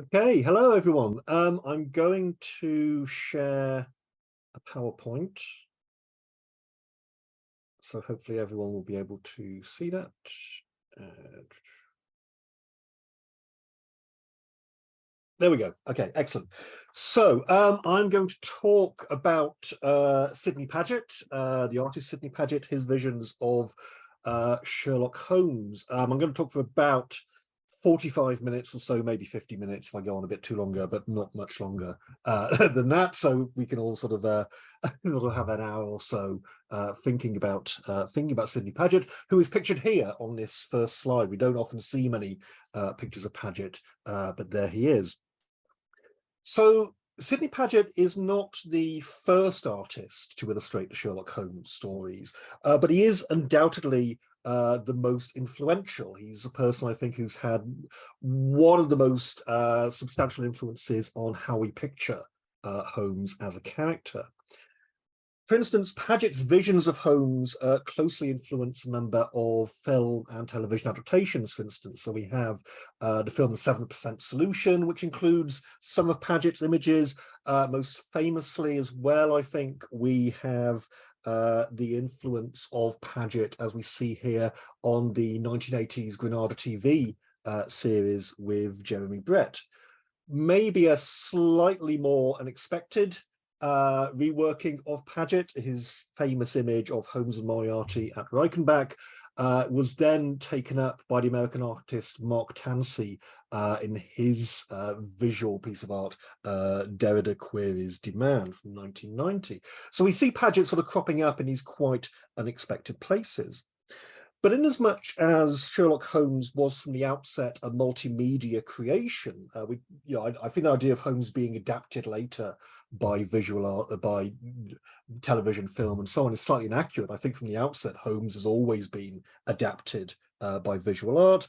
Okay, hello everyone. I'm going to share a PowerPoint, so hopefully everyone will be able to see that. There we go. Okay, excellent. So I'm going to talk about Sidney Paget, the artist Sidney Paget, his visions of Sherlock Holmes. I'm going to talk for about 45 minutes or so, maybe 50 minutes if I go on a bit too longer, but not much longer than that. So we can all sort of have an hour or so thinking about Sidney Paget, who is pictured here on this first slide. We don't often see many pictures of Paget, but there he is. So Sidney Paget is not the first artist to illustrate the Sherlock Holmes stories, but he is undoubtedly the most influential. He's a person, I think, who's had one of the most substantial influences on how we picture Holmes as a character. For instance, Paget's visions of Holmes closely influence a number of film and television adaptations, for instance. So we have the film The 7% Solution, which includes some of Paget's images. Most famously as well, I think, we have the influence of Paget, as we see here, on the 1980s Granada TV series with Jeremy Brett. Maybe a slightly more unexpected reworking of Paget. His famous image of Holmes and Moriarty at Reichenbach was then taken up by the American artist Mark Tansey in his visual piece of art, Derrida Queries Demand from 1990. So we see Paget sort of cropping up in these quite unexpected places. But inasmuch as Sherlock Holmes was from the outset a multimedia creation, I think the idea of Holmes being adapted later by visual art, by television, film, and so on is slightly inaccurate. I think from the outset, Holmes has always been adapted by visual art.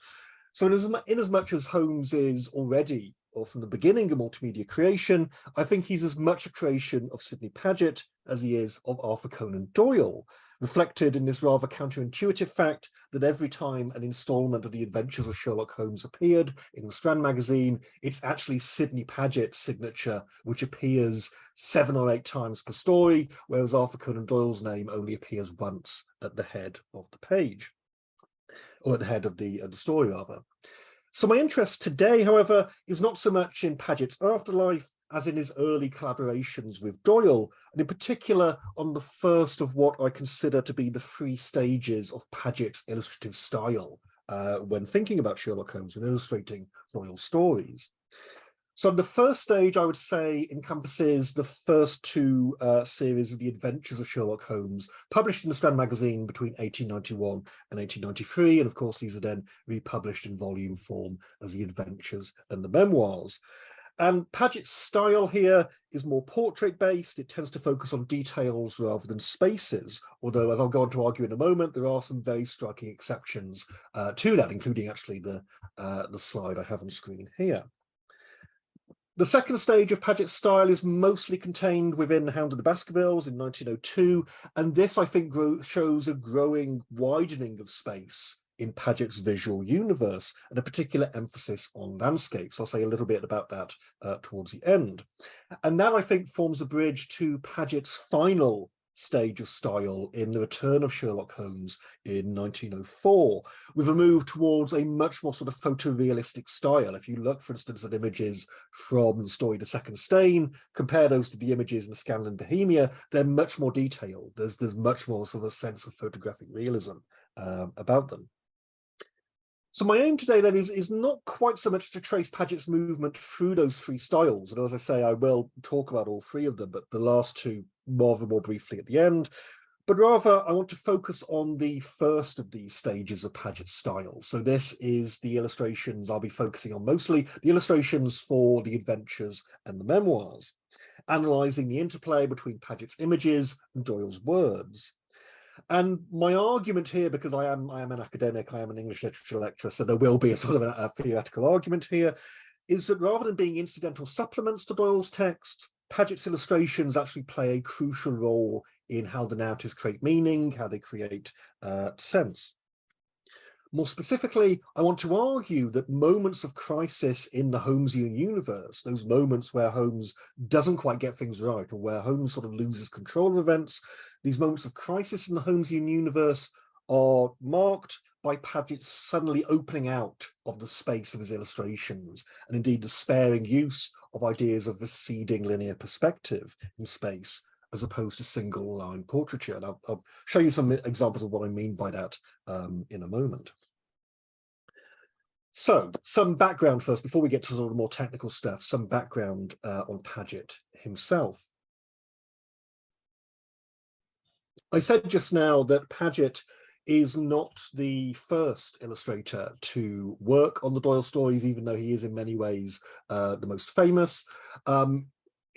So inasmuch as Holmes is already, or from the beginning, a multimedia creation, I think he's as much a creation of Sidney Paget as he is of Arthur Conan Doyle, reflected in this rather counterintuitive fact that every time an installment of The Adventures of Sherlock Holmes appeared in the Strand magazine, it's actually Sidney Paget's signature, which appears 7 or 8 times per story, whereas Arthur Conan Doyle's name only appears once at the head of the page, or at the head of the story, rather. So my interest today, however, is not so much in Paget's afterlife as in his early collaborations with Doyle, and in particular on the first of what I consider to be the 3 stages of Paget's illustrative style when thinking about Sherlock Holmes and illustrating Doyle's stories. So the first stage, I would say, encompasses the first 2 series of The Adventures of Sherlock Holmes, published in the Strand magazine between 1891 and 1893. And of course, these are then republished in volume form as The Adventures and the Memoirs. And Paget's style here is more portrait-based. It tends to focus on details rather than spaces, although, as I'll go on to argue in a moment, there are some very striking exceptions to that, including actually the slide I have on screen here. The second stage of Paget's style is mostly contained within The Hound of the Baskervilles in 1902, and this, I think, shows a growing widening of space in Paget's visual universe, and a particular emphasis on landscapes. I'll say a little bit about that towards the end. And that, I think, forms a bridge to Paget's final stage of style in The Return of Sherlock Holmes in 1904, with a move towards a much more sort of photorealistic style. If you look, for instance, at images from the story The Second Stain, compare those to the images in The Scandal in Bohemia, they're much more detailed. There's much more sort of a sense of photographic realism about them. So my aim today then is not quite so much to trace Paget's movement through those 3 styles. And as I say, I will talk about all 3 of them, but the last 2 more briefly at the end. But rather, I want to focus on the first of these stages of Paget's style. So this is the illustrations I'll be focusing on mostly, the illustrations for The Adventures and the Memoirs, analysing the interplay between Paget's images and Doyle's words. And my argument here, because I am an academic, I am an English literature lecturer, so there will be a sort of a theoretical argument here, is that rather than being incidental supplements to Doyle's texts, Paget's illustrations actually play a crucial role in how the narratives create meaning, how they create sense. More specifically, I want to argue that moments of crisis in the Holmesian universe, those moments where Holmes doesn't quite get things right, or where Holmes sort of loses control of events, these moments of crisis in the Holmesian universe are marked by Paget suddenly opening out of the space of his illustrations, and indeed the sparing use of ideas of receding linear perspective in space, as opposed to single line portraiture. And I'll show you some examples of what I mean by that in a moment. So some background first, before we get to sort of more technical stuff, some background on Paget himself. I said just now that Paget is not the first illustrator to work on the Doyle stories, even though he is in many ways the most famous.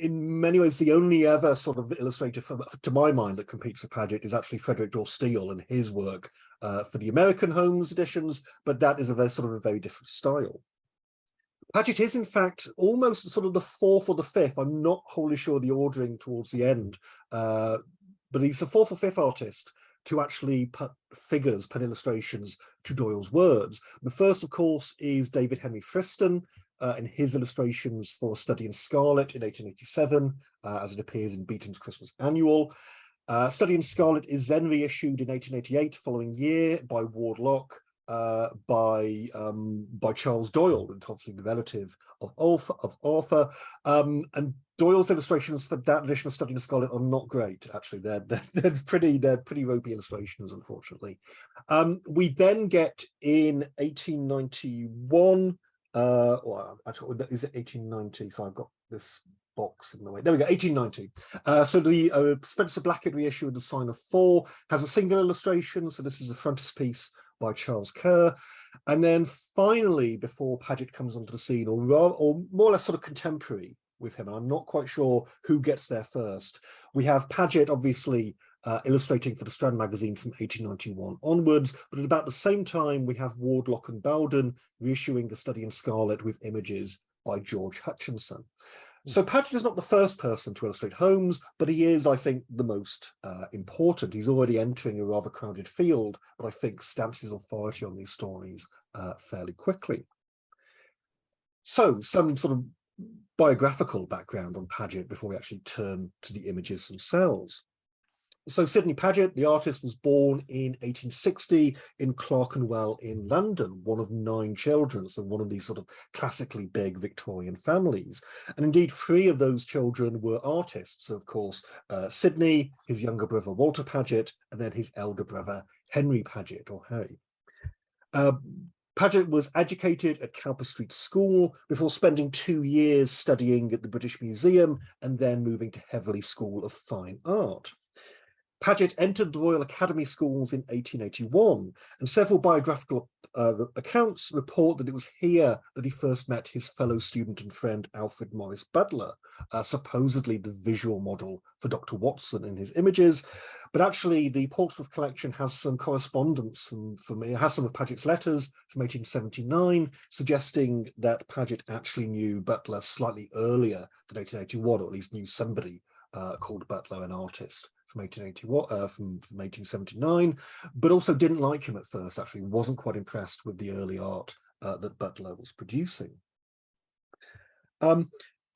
In many ways, the only ever sort of illustrator, to my mind, that competes with Paget is actually Frederick Dorr Steele and his work for the American Holmes editions, but that is a very different style. Paget is, in fact, almost sort of the fourth or the fifth. I'm not wholly sure the ordering towards the end, but he's the fourth or fifth artist to actually put figures, put illustrations to Doyle's words. The first, of course, is David Henry Friston, in his illustrations for Study in Scarlet in 1887, as it appears in Beaton's Christmas Annual. Study in Scarlet is then reissued in 1888, following year, by Ward Locke, by Charles Doyle, and obviously the relative of Arthur. And Doyle's illustrations for that edition of Study in Scarlet are not great. Actually, they're pretty ropey illustrations, unfortunately. We then get in 1891. Well, is it 1890? So I've got this box in the way. There we go, 1890. So the Spencer Blackett reissue of The Sign of Four has a single illustration. So this is a frontispiece by Charles Kerr. And then finally, before Paget comes onto the scene, or more or less sort of contemporary with him, I'm not quite sure who gets there first. We have Paget, obviously, illustrating for the Strand magazine from 1891 onwards, but at about the same time we have Ward, Locke and Bowden reissuing The Study in Scarlet with images by George Hutchinson. So Paget is not the first person to illustrate Holmes, but he is, I think, the most important. He's already entering a rather crowded field, but I think stamps his authority on these stories fairly quickly. So some sort of biographical background on Paget before we actually turn to the images themselves. So Sidney Paget, the artist, was born in 1860 in Clerkenwell in London, one of 9 children, so one of these sort of classically big Victorian families. And indeed, 3 of those children were artists, of course, Sidney, his younger brother Walter Paget, and then his elder brother Henry Paget, or Harry. Paget was educated at Cowper Street School before spending 2 years studying at the British Museum and then moving to Heverley School of Fine Art. Paget entered the Royal Academy Schools in 1881, and several biographical accounts report that it was here that he first met his fellow student and friend Alfred Morris Butler, supposedly the visual model for Dr. Watson in his images. But actually, the Portsmouth collection has some correspondence it has some of Paget's letters from 1879, suggesting that Paget actually knew Butler slightly earlier than 1881, or at least knew somebody called Butler, an artist, from 1879, but also didn't like him at first, actually wasn't quite impressed with the early art that Butler was producing.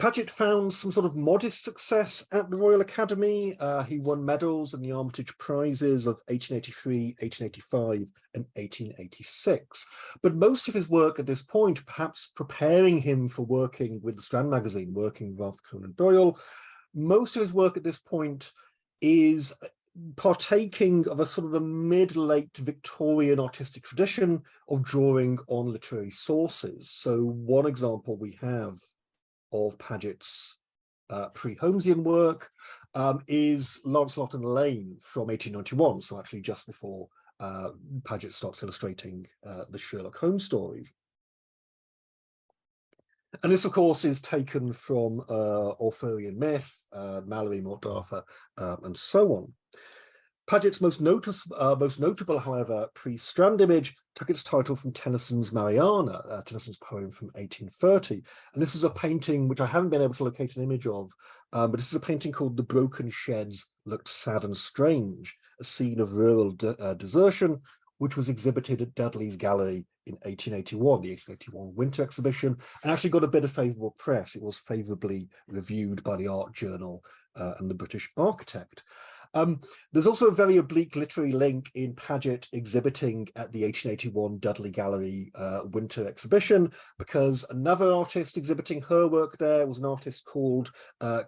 Paget found some sort of modest success at the Royal Academy. He won medals and the Armitage Prizes of 1883, 1885, and 1886. But most of his work at this point, perhaps preparing him for working with the Strand magazine, working with Arthur Conan Doyle, most of his work at this point is partaking of a sort of a mid-late Victorian artistic tradition of drawing on literary sources. So one example we have of Paget's pre-Holmesian work is Lancelot and Elaine from 1891, so actually just before Paget starts illustrating the Sherlock Holmes stories. And this, of course, is taken from Arthurian myth, Malory, Morte d'Arthur, and so on. Paget's most notable, however, pre-Strand image took its title from Tennyson's Mariana, Tennyson's poem from 1830. And this is a painting which I haven't been able to locate an image of, but this is a painting called The Broken Sheds Looked Sad and Strange, a scene of rural desertion, which was exhibited at Dudley's Gallery in 1881, the 1881 Winter Exhibition, and actually got a bit of favourable press. It was favourably reviewed by the Art Journal and the British Architect. There's also a very oblique literary link in Paget exhibiting at the 1881 Dudley Gallery Winter Exhibition, because another artist exhibiting her work there was an artist called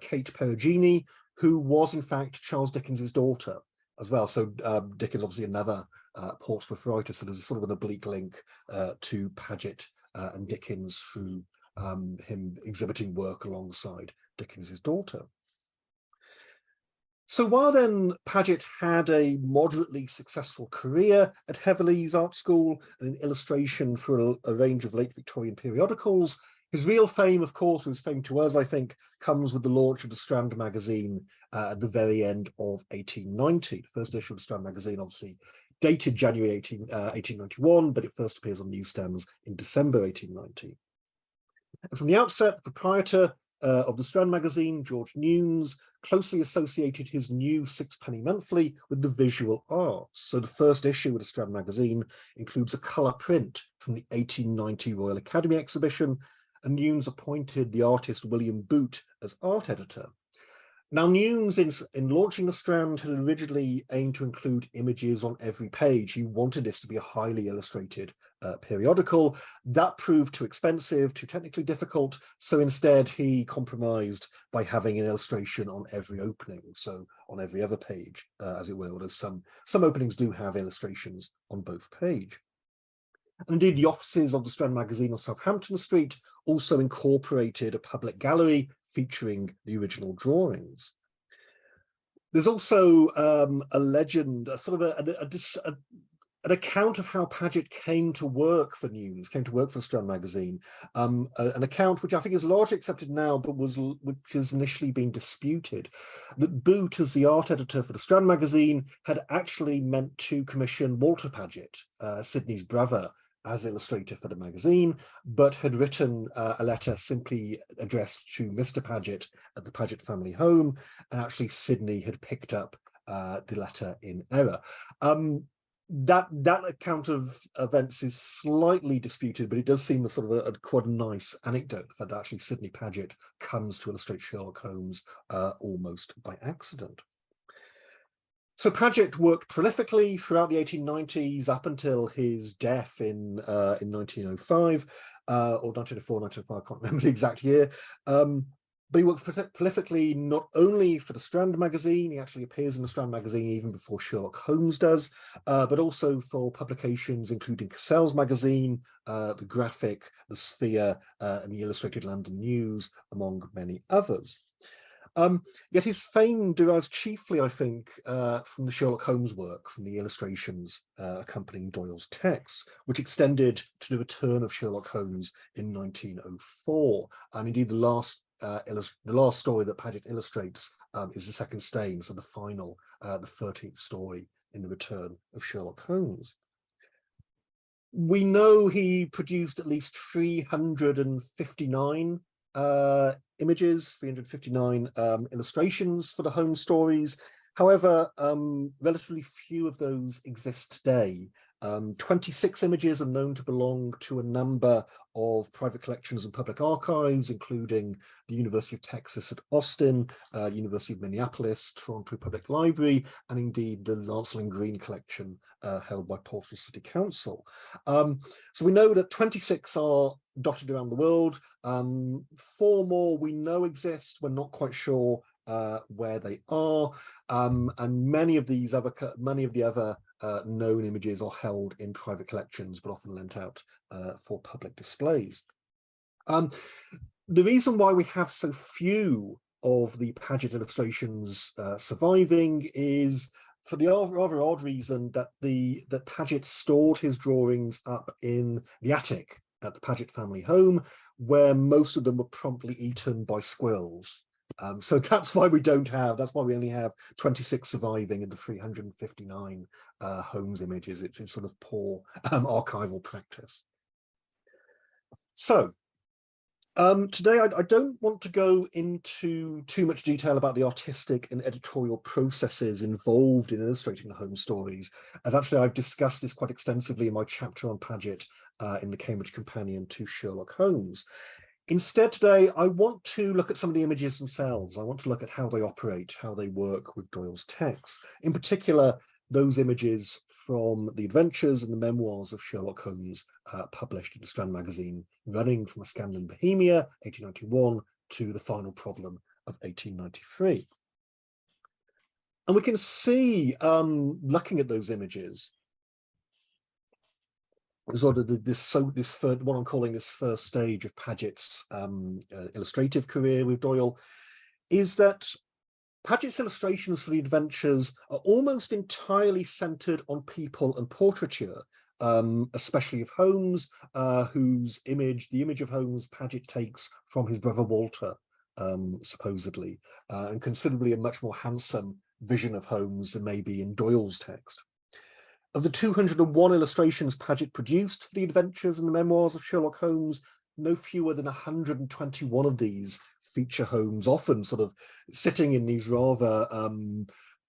Kate Perugini, who was in fact Charles Dickens's daughter as well. So Dickens, obviously another Portsmouth writer, so there's a sort of an oblique link to Paget and Dickens through him exhibiting work alongside Dickens's daughter. So while then Paget had a moderately successful career at Heatherley's Art School and in illustration for a range of late Victorian periodicals, his real fame, of course, his fame to us, I think, comes with the launch of the Strand magazine at the very end of 1890. The first issue of the Strand magazine, obviously, dated January 1891, but it first appears on newsstands in December 1890. And from the outset, the proprietor of the Strand magazine, George Newnes, closely associated his new sixpenny monthly with the visual arts. So the first issue of the Strand magazine includes a colour print from the 1890 Royal Academy exhibition, and Newnes appointed the artist William Boot as art editor. Now, Newnes, in launching the Strand, had originally aimed to include images on every page. He wanted this to be a highly illustrated periodical. That proved too expensive, too technically difficult, so instead he compromised by having an illustration on every opening, so on every other page, as it were, although some openings do have illustrations on both pages. And indeed, the offices of the Strand magazine on Southampton Street also incorporated a public gallery featuring the original drawings. There's also a legend, a sort of an account of how Paget came to work for Newnes, came to work for Strand magazine, an account which I think is largely accepted now, but which has initially been disputed. That Boot, as the art editor for the Strand magazine, had actually meant to commission Walter Paget, Sidney's brother, as illustrator for the magazine, but had written a letter simply addressed to Mr. Paget at the Paget family home, and actually Sidney had picked up the letter in error. That account of events is slightly disputed, but it does seem a sort of a quite a nice anecdote, the fact that actually Sidney Paget comes to illustrate Sherlock Holmes almost by accident. So Paget worked prolifically throughout the 1890s up until his death in 1905, or 1904, 1905, I can't remember the exact year. But he worked prolifically not only for the Strand magazine, he actually appears in the Strand magazine even before Sherlock Holmes does, but also for publications including Cassell's magazine, the Graphic, the Sphere, and the Illustrated London News, among many others. Yet his fame derives chiefly, I think, from the Sherlock Holmes work, from the illustrations accompanying Doyle's texts, which extended to the return of Sherlock Holmes in 1904. And indeed, the last story that Paget illustrates is The Second Stain, so the final, the 13th story in the return of Sherlock Holmes. We know he produced at least 359 images, 359 illustrations for the Holmes stories. However, relatively few of those exist today. 26 images are known to belong to a number of private collections and public archives, including the University of Texas at Austin, University of Minneapolis, Toronto Public Library, and indeed the Lancel and Green collection held by Portsmouth City Council. So we know that 26 are dotted around the world. 4 more we know exist. We're not quite sure where they are, and many of the other known images are held in private collections, but often lent out for public displays. The reason why we have so few of the Paget illustrations surviving is for the rather odd reason that that Paget stored his drawings up in the attic at the Paget family home, where most of them were promptly eaten by squirrels. So that's why we only have 26 surviving in the 359 Holmes images. It's sort of poor archival practice. So Today, I don't want to go into too much detail about the artistic and editorial processes involved in illustrating the Holmes stories, as actually I've discussed this quite extensively in my chapter on Paget in the Cambridge Companion to Sherlock Holmes. Instead, today, I want to look at some of the images themselves. I want to look at how they operate, how they work with Doyle's text. In particular, those images from the adventures and the memoirs of Sherlock Holmes, published in the Strand magazine, running from a scandal in Bohemia, 1891, to the final problem of 1893. And we can see, looking at those images, sort of this what I'm calling this first stage of Paget's illustrative career with Doyle, is that Paget's illustrations for the adventures are almost entirely centered on people and portraiture, especially of Holmes, the image of Holmes Paget takes from his brother Walter, supposedly, and considerably a much more handsome vision of Holmes than maybe in Doyle's text. Of the 201 illustrations Paget produced for the adventures and the memoirs of Sherlock Holmes, no fewer than 121 of these feature Holmes, often sort of sitting in these rather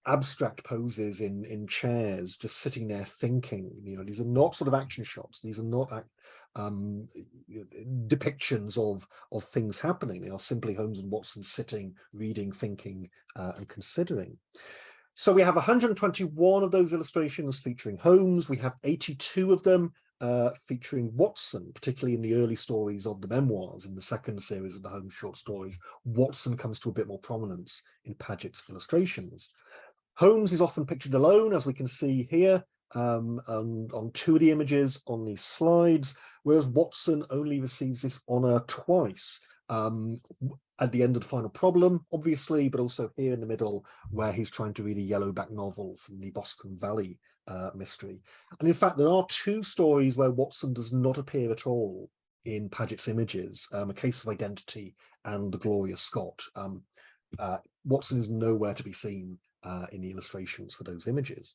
abstract poses in chairs, just sitting there thinking. You know, these are not sort of action shots. These are not depictions of things happening. They are simply Holmes and Watson sitting, reading, thinking, and considering. So we have 121 of those illustrations featuring Holmes. We have 82 of them featuring Watson, particularly in the early stories of the memoirs. In the second series of the Holmes short stories, Watson comes to a bit more prominence in Paget's illustrations. Holmes is often pictured alone, as we can see here, on two of the images on these slides, whereas Watson only receives this honor twice. At the end of the final problem, obviously, but also here in the middle, where he's trying to read a yellowback novel from the Boscombe Valley mystery. And in fact, there are two stories where Watson does not appear at all in Paget's images, A Case of Identity and The Glorious Scott. Watson is nowhere to be seen in the illustrations for those images.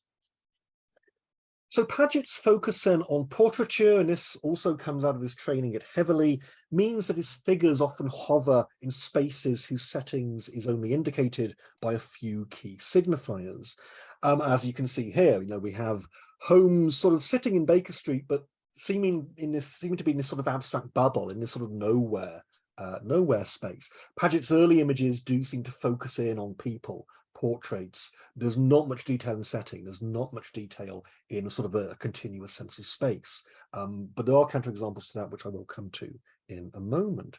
So Paget's focusing on portraiture, and this also comes out of his training at Heatherley, means that his figures often hover in spaces whose settings is only indicated by a few key signifiers. As you can see here, you know, we have Holmes sort of sitting in Baker Street, but seeming to be in this sort of abstract bubble, in this sort of nowhere space. Paget's early images do seem to focus in on people, portraits. There's not much detail in setting. There's not much detail in sort of a continuous sense of space. But there are counterexamples to that, which I will come to in a moment.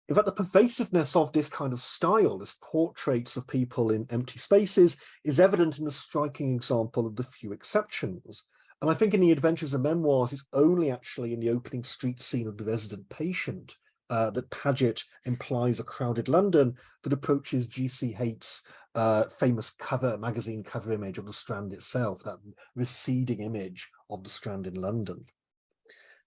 In fact, the pervasiveness of this kind of style, this portraits of people in empty spaces, is evident in a striking example of the few exceptions. And I think in the Adventures and Memoirs, it's only actually in the opening street scene of The Resident Patient that Paget implies a crowded London that approaches G.C. Haight's famous magazine cover image of the Strand itself, that receding image of the Strand in London.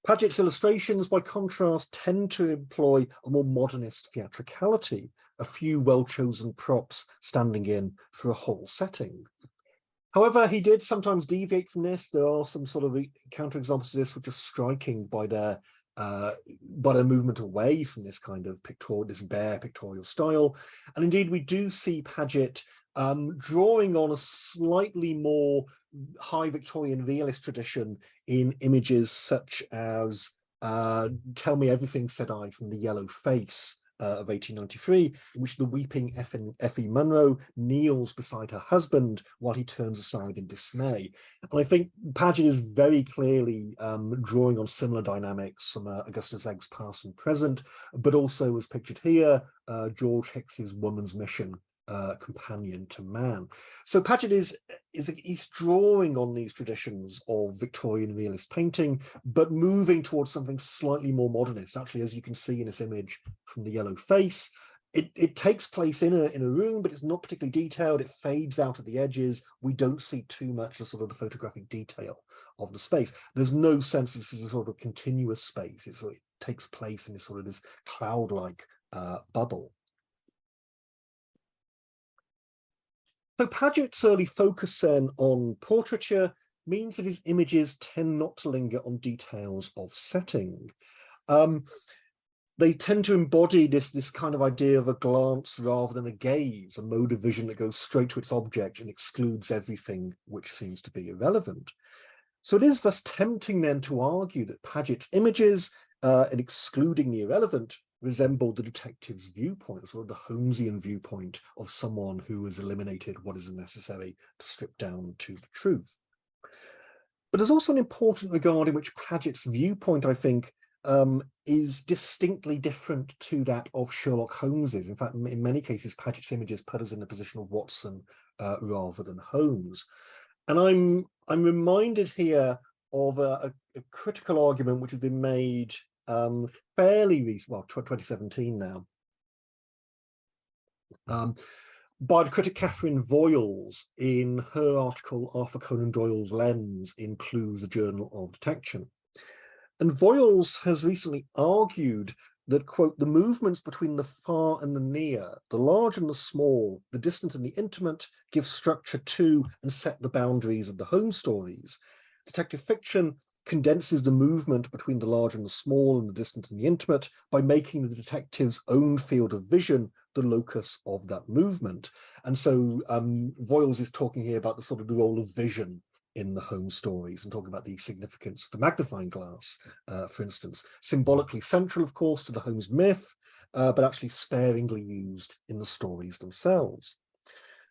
Paget's illustrations, by contrast, tend to employ a more modernist theatricality, a few well-chosen props standing in for a whole setting. However, he did sometimes deviate from this. There are some sort of counterexamples to this which are striking by their movement away from this kind of this bare pictorial style. And indeed, we do see Paget drawing on a slightly more high Victorian realist tradition in images such as Tell Me Everything, Said I, from The Yellow Face of 1893, in which the weeping Effie Munro kneels beside her husband while he turns aside in dismay. And I think Paget is very clearly drawing on similar dynamics from Augustus Egg's Past and Present, but also, as pictured here, George Hicks's Woman's Mission, Companion to Man. So Paget he's drawing on these traditions of Victorian realist painting, but moving towards something slightly more modernist. Actually, as you can see in this image from The Yellow Face, it takes place in a room, but it's not particularly detailed. It fades out at the edges. We don't see too much of sort of the photographic detail of the space. There's no sense this is a sort of continuous space. It takes place in this sort of this cloud-like bubble. So Paget's early focus then on portraiture means that his images tend not to linger on details of setting. they tend to embody this kind of idea of a glance rather than a gaze, a mode of vision that goes straight to its object and excludes everything which seems to be irrelevant. So it is thus tempting then to argue that Paget's images, in excluding the irrelevant, resemble the detective's viewpoint, sort of the Holmesian viewpoint of someone who has eliminated what is necessary to strip down to the truth. But there's also an important regard in which Paget's viewpoint, I think, is distinctly different to that of Sherlock Holmes's. In fact, in many cases, Paget's images put us in the position of Watson rather than Holmes. And I'm reminded here of a critical argument which has been made fairly recent, well, 2017 now, by the critic Catherine Voiles in her article Arthur Conan Doyle's Lens in Clues, a Journal of Detection. And Voiles has recently argued that, quote, the movements between the far and the near, the large and the small, the distant and the intimate, give structure to and set the boundaries of the Holmes stories. Detective fiction condenses the movement between the large and the small and the distant and the intimate by making the detective's own field of vision the locus of that movement. And so Voiles is talking here about the sort of the role of vision in the Holmes stories and talking about the significance of the magnifying glass, for instance, symbolically central, of course, to the Holmes myth, but actually sparingly used in the stories themselves.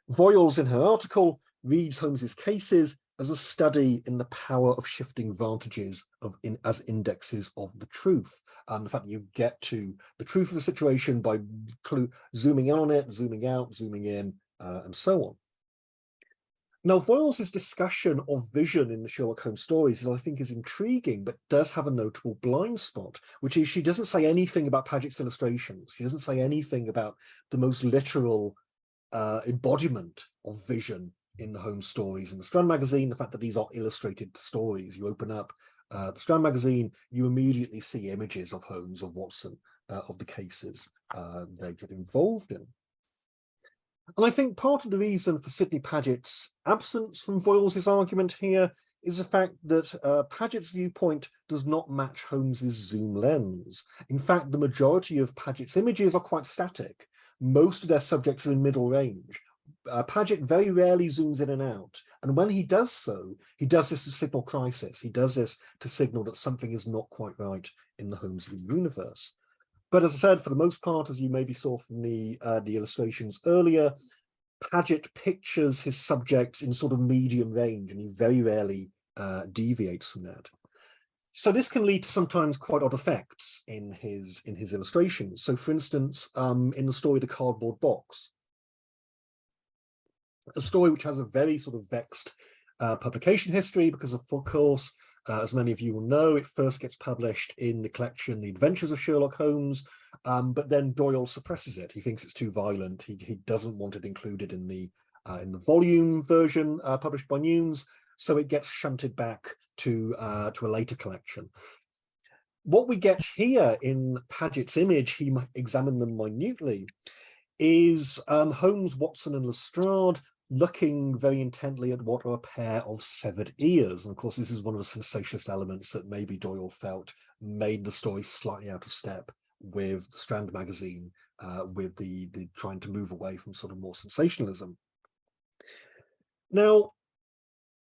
Voiles, in her article, reads Holmes's cases as a study in the power of shifting vantages as indexes of the truth. The fact that you get to the truth of the situation by zooming in on it, zooming out, zooming in, and so on. Now, Voiles' discussion of vision in the Sherlock Holmes stories, I think, is intriguing, but does have a notable blind spot, which is she doesn't say anything about Paget's illustrations. She doesn't say anything about the most literal embodiment of vision in the Holmes stories in the Strand magazine, the fact that these are illustrated stories. You open up the Strand magazine, you immediately see images of Holmes, of Watson, of the cases they get involved in. And I think part of the reason for Sidney Paget's absence from Voiles' argument here is the fact that Paget's viewpoint does not match Holmes's zoom lens. In fact, the majority of Paget's images are quite static. Most of their subjects are in middle range. Paget very rarely zooms in and out. And when he does so, he does this to signal crisis. He does this to signal that something is not quite right in the Holmesian universe. But as I said, for the most part, as you maybe saw from the illustrations earlier, Paget pictures his subjects in sort of medium range, and he very rarely deviates from that. So this can lead to sometimes quite odd effects in his illustrations. So, for instance, in the story The Cardboard Box, a story which has a very sort of vexed publication history because, of course, as many of you will know, it first gets published in the collection The Adventures of Sherlock Holmes, but then Doyle suppresses it. He thinks it's too violent. He doesn't want it included in the volume version published by Newnes, so it gets shunted back to a later collection. What we get here in Paget's image, he examined them minutely, is Holmes, Watson, and Lestrade looking very intently at what are a pair of severed ears. And of course, this is one of the sensationalist elements that maybe Doyle felt made the story slightly out of step with the Strand magazine, with the trying to move away from sort of more sensationalism. Now,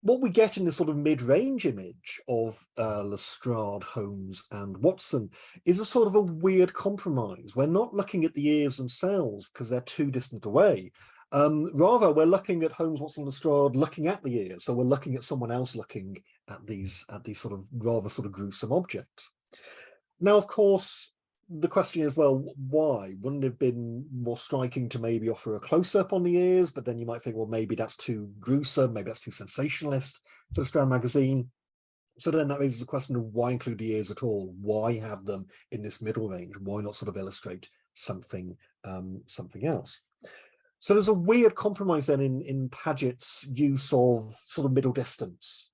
what we get in this sort of mid-range image of Lestrade, Holmes, and Watson is a sort of a weird compromise. We're not looking at the ears themselves because they're too distant away. Rather, we're looking at Holmes, Watson, and Lestrade looking at the ears. So we're looking at someone else looking at these sort of rather sort of gruesome objects. Now, of course, the question is, well, why? Wouldn't it have been more striking to maybe offer a close-up on the ears? But then you might think, well, maybe that's too gruesome, maybe that's too sensationalist for the Strand magazine. So then that raises the question of why include the ears at all? Why have them in this middle range? Why not sort of illustrate something else? So there's a weird compromise then in Paget's use of sort of middle distance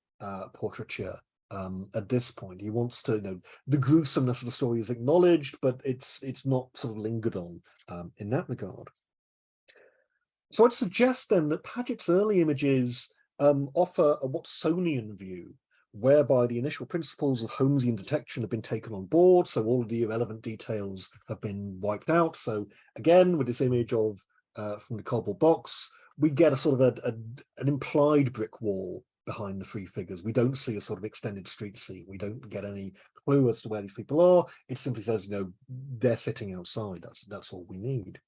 portraiture at this point. He wants to, the gruesomeness of the story is acknowledged, but it's not sort of lingered on in that regard. So I'd suggest then that Paget's early images offer a Watsonian view, whereby the initial principles of Holmesian detection have been taken on board, so all of the irrelevant details have been wiped out. So again, with this image of from the cardboard box, we get a sort of an implied brick wall behind the three figures. We don't see a sort of extended street scene. We don't get any clue as to where these people are. It simply says, you know, they're sitting outside. That's all we need.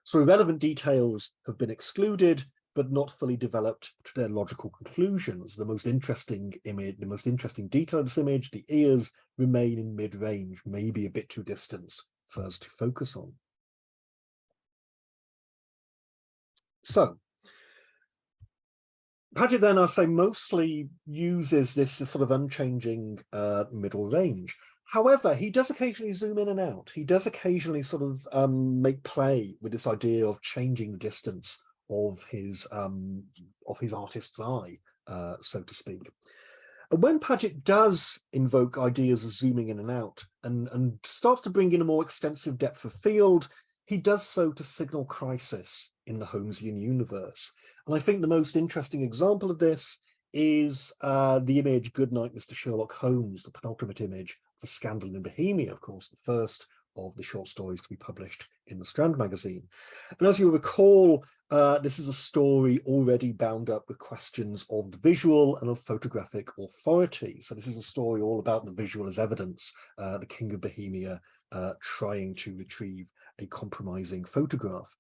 So irrelevant details have been excluded, but not fully developed to their logical conclusions. The most interesting image, the most interesting detail of this image, the ears remain in mid-range, maybe a bit too distant for us to focus on. So, Paget then, I say, mostly uses this sort of unchanging middle range. However, he does occasionally zoom in and out. He does occasionally sort of make play with this idea of changing the distance of his artist's eye, so to speak. And when Paget does invoke ideas of zooming in and out and starts to bring in a more extensive depth of field, he does so to signal crisis in the Holmesian universe. And I think the most interesting example of this is the image "Goodnight, Mr. Sherlock Holmes," the penultimate image for Scandal in Bohemia, of course, the first of the short stories to be published in the Strand magazine. And as you recall, this is a story already bound up with questions of the visual and of photographic authority. So this is a story all about the visual as evidence, the King of Bohemia trying to retrieve a compromising photograph.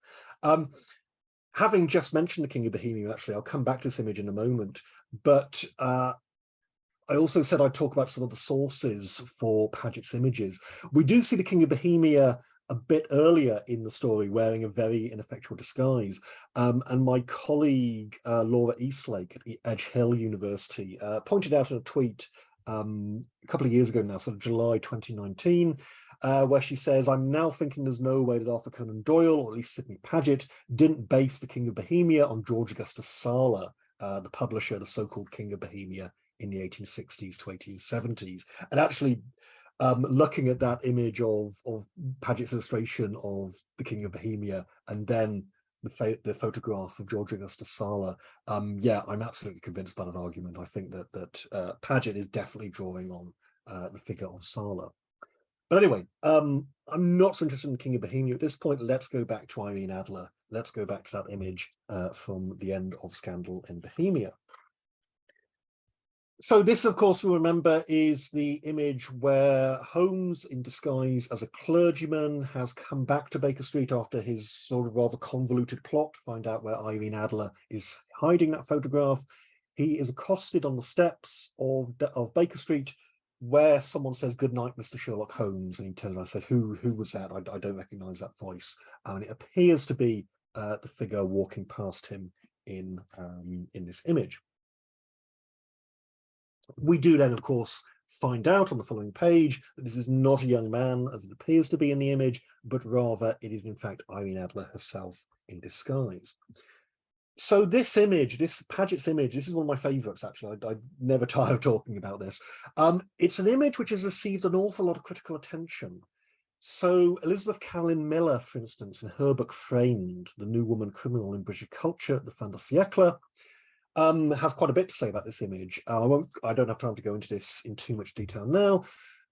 Having just mentioned the King of Bohemia, actually, I'll come back to this image in a moment, but I also said I'd talk about some of the sources for Paget's images. We do see the King of Bohemia a bit earlier in the story wearing a very ineffectual disguise. And my colleague, Laura Eastlake at Edge Hill University, pointed out in a tweet a couple of years ago now, sort of July 2019, where she says, "I'm now thinking there's no way that Arthur Conan Doyle, or at least Sidney Paget, didn't base the King of Bohemia on George Augustus Sala, the publisher, the so-called King of Bohemia in the 1860s to 1870s. And actually, looking at that image of Paget's illustration of the King of Bohemia and then the photograph of George Augustus Sala, yeah, I'm absolutely convinced by that argument. I think that Paget is definitely drawing on the figure of Sala. But anyway, I'm not so interested in the King of Bohemia at this point. Let's go back to Irene Adler. Let's go back to that image from the end of Scandal in Bohemia. So this, of course, we remember, is the image where Holmes, in disguise as a clergyman, has come back to Baker Street after his sort of rather convoluted plot to find out where Irene Adler is hiding that photograph. He is accosted on the steps of Baker Street, where someone says, "Good night, Mr. Sherlock Holmes," and he turns around and says, "Who was that? I don't recognize that voice." And it appears to be the figure walking past him in this image. We do then, of course, find out on the following page that this is not a young man, as it appears to be in the image, but rather it is, in fact, Irene Adler herself in disguise. So this image, this Paget's image, this is one of my favorites, actually. I never tire of talking about this. It's an image which has received an awful lot of critical attention. So Elizabeth Carolyn Miller, for instance, in her book Framed, The New Woman Criminal in British Culture, the fin de siècle, has quite a bit to say about this image. I don't have time to go into this in too much detail now,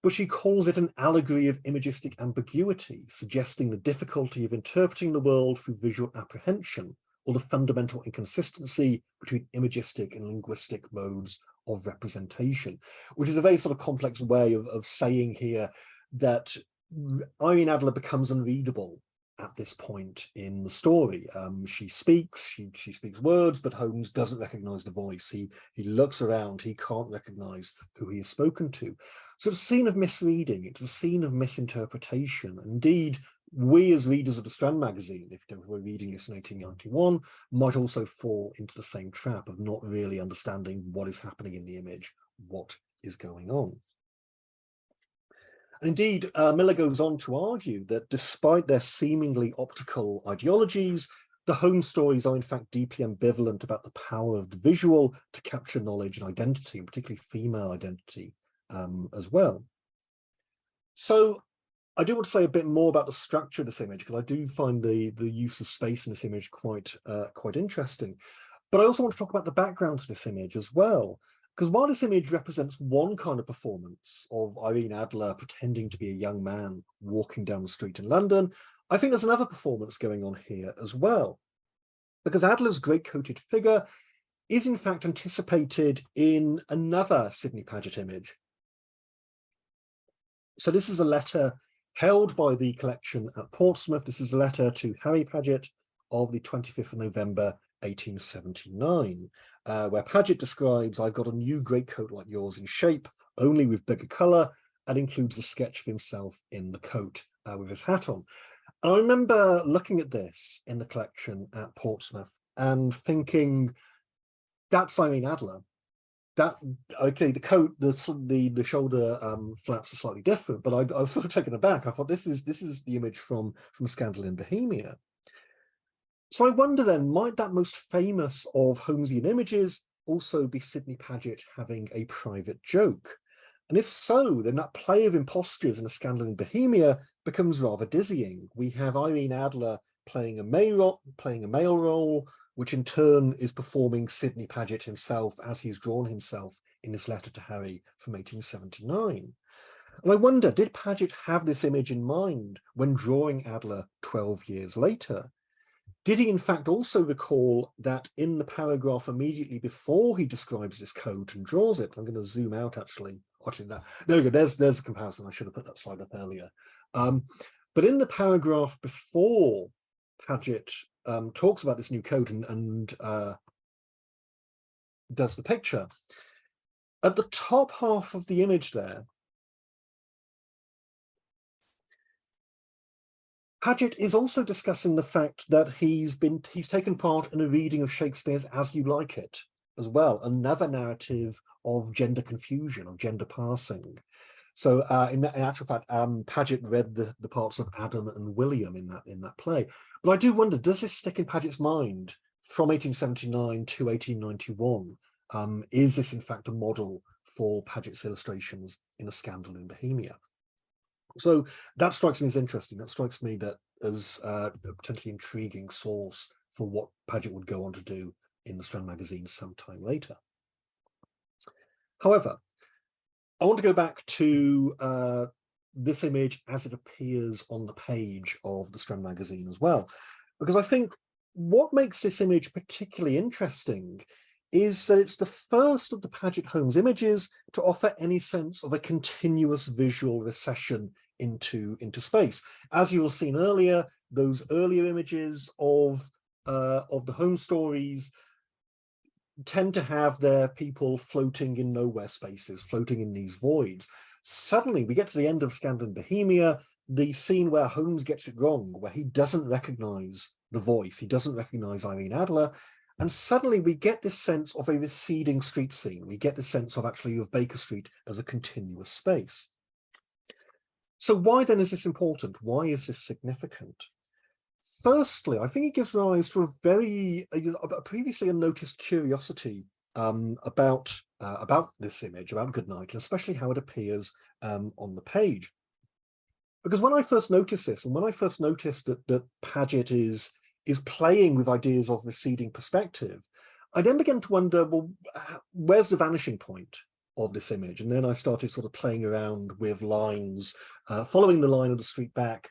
but she calls it an allegory of imagistic ambiguity, suggesting the difficulty of interpreting the world through visual apprehension, or the fundamental inconsistency between imagistic and linguistic modes of representation, which is a very sort of complex way of saying here that Irene Adler becomes unreadable at this point in the story. She speaks words, but Holmes doesn't recognize the voice. He looks around, he can't recognize who he has spoken to. So it's a scene of misreading, it's a scene of misinterpretation. Indeed, we as readers of the Strand magazine, if we're reading this in 1891, might also fall into the same trap of not really understanding what is happening in the image, what is going on. And indeed, Miller goes on to argue that despite their seemingly optical ideologies, the Holmes stories are in fact deeply ambivalent about the power of the visual to capture knowledge and identity, and particularly female identity as well. So I do want to say a bit more about the structure of this image, because I do find the use of space in this image quite interesting. But I also want to talk about the background to this image as well. Because while this image represents one kind of performance of Irene Adler pretending to be a young man walking down the street in London, I think there's another performance going on here as well. Because Adler's great-coated figure is in fact anticipated in another Sidney Paget image. So this is a letter held by the collection at Portsmouth. This is a letter to Harry Paget of the 25th of November, 1879, where Paget describes, "I've got a new greatcoat like yours in shape, only with bigger colour," and includes a sketch of himself in the coat with his hat on. And I remember looking at this in the collection at Portsmouth and thinking, that's Irene Adler. That, okay, the coat, the shoulder flaps are slightly different, but I was sort of taken aback. I thought this is the image from Scandal in Bohemia. So I wonder then, might that most famous of Holmesian images also be Sidney Paget having a private joke? And if so, then that play of impostures in A Scandal in Bohemia becomes rather dizzying. We have Irene Adler playing a male role, which in turn is performing Sidney Paget himself as he's drawn himself in his letter to Harry from 1879. And I wonder, did Paget have this image in mind when drawing Adler 12 years later? Did he in fact also recall that in the paragraph immediately before he describes this coat and draws it? I'm going to zoom out actually. There we go, there's a comparison. I should have put that slide up earlier. But in the paragraph before Paget talks about this new coat and does the picture, at the top half of the image there, Paget is also discussing the fact that he's taken part in a reading of Shakespeare's As You Like It as well, another narrative of gender confusion, of gender passing. So in actual fact, Paget read the parts of Adam and William in that play. But I do wonder, does this stick in Paget's mind from 1879 to 1891? Is this in fact a model for Paget's illustrations in A Scandal in Bohemia? So that strikes me as interesting. That strikes me that as a potentially intriguing source for what Paget would go on to do in the Strand magazine sometime later. However, I want to go back to this image as it appears on the page of the Strand magazine as well, because I think what makes this image particularly interesting is that it's the first of the Paget Holmes images to offer any sense of a continuous visual recession into space. As you will have seen earlier, those earlier images of the Holmes stories tend to have their people floating in nowhere spaces, floating in these voids. Suddenly, we get to the end of Scandal in Bohemia, the scene where Holmes gets it wrong, where he doesn't recognize the voice, he doesn't recognize Irene Adler, and suddenly we get this sense of a receding street scene. We get the sense of actually of Baker Street as a continuous space. So why then is this important? Why is this significant? Firstly, I think it gives rise to a previously unnoticed curiosity about this image, about Goodnight, and especially how it appears on the page. Because when I first noticed this, and when I first noticed that Paget is playing with ideas of receding perspective, I then began to wonder, well, where's the vanishing point of this image? And then I started sort of playing around with lines, following the line of the street back.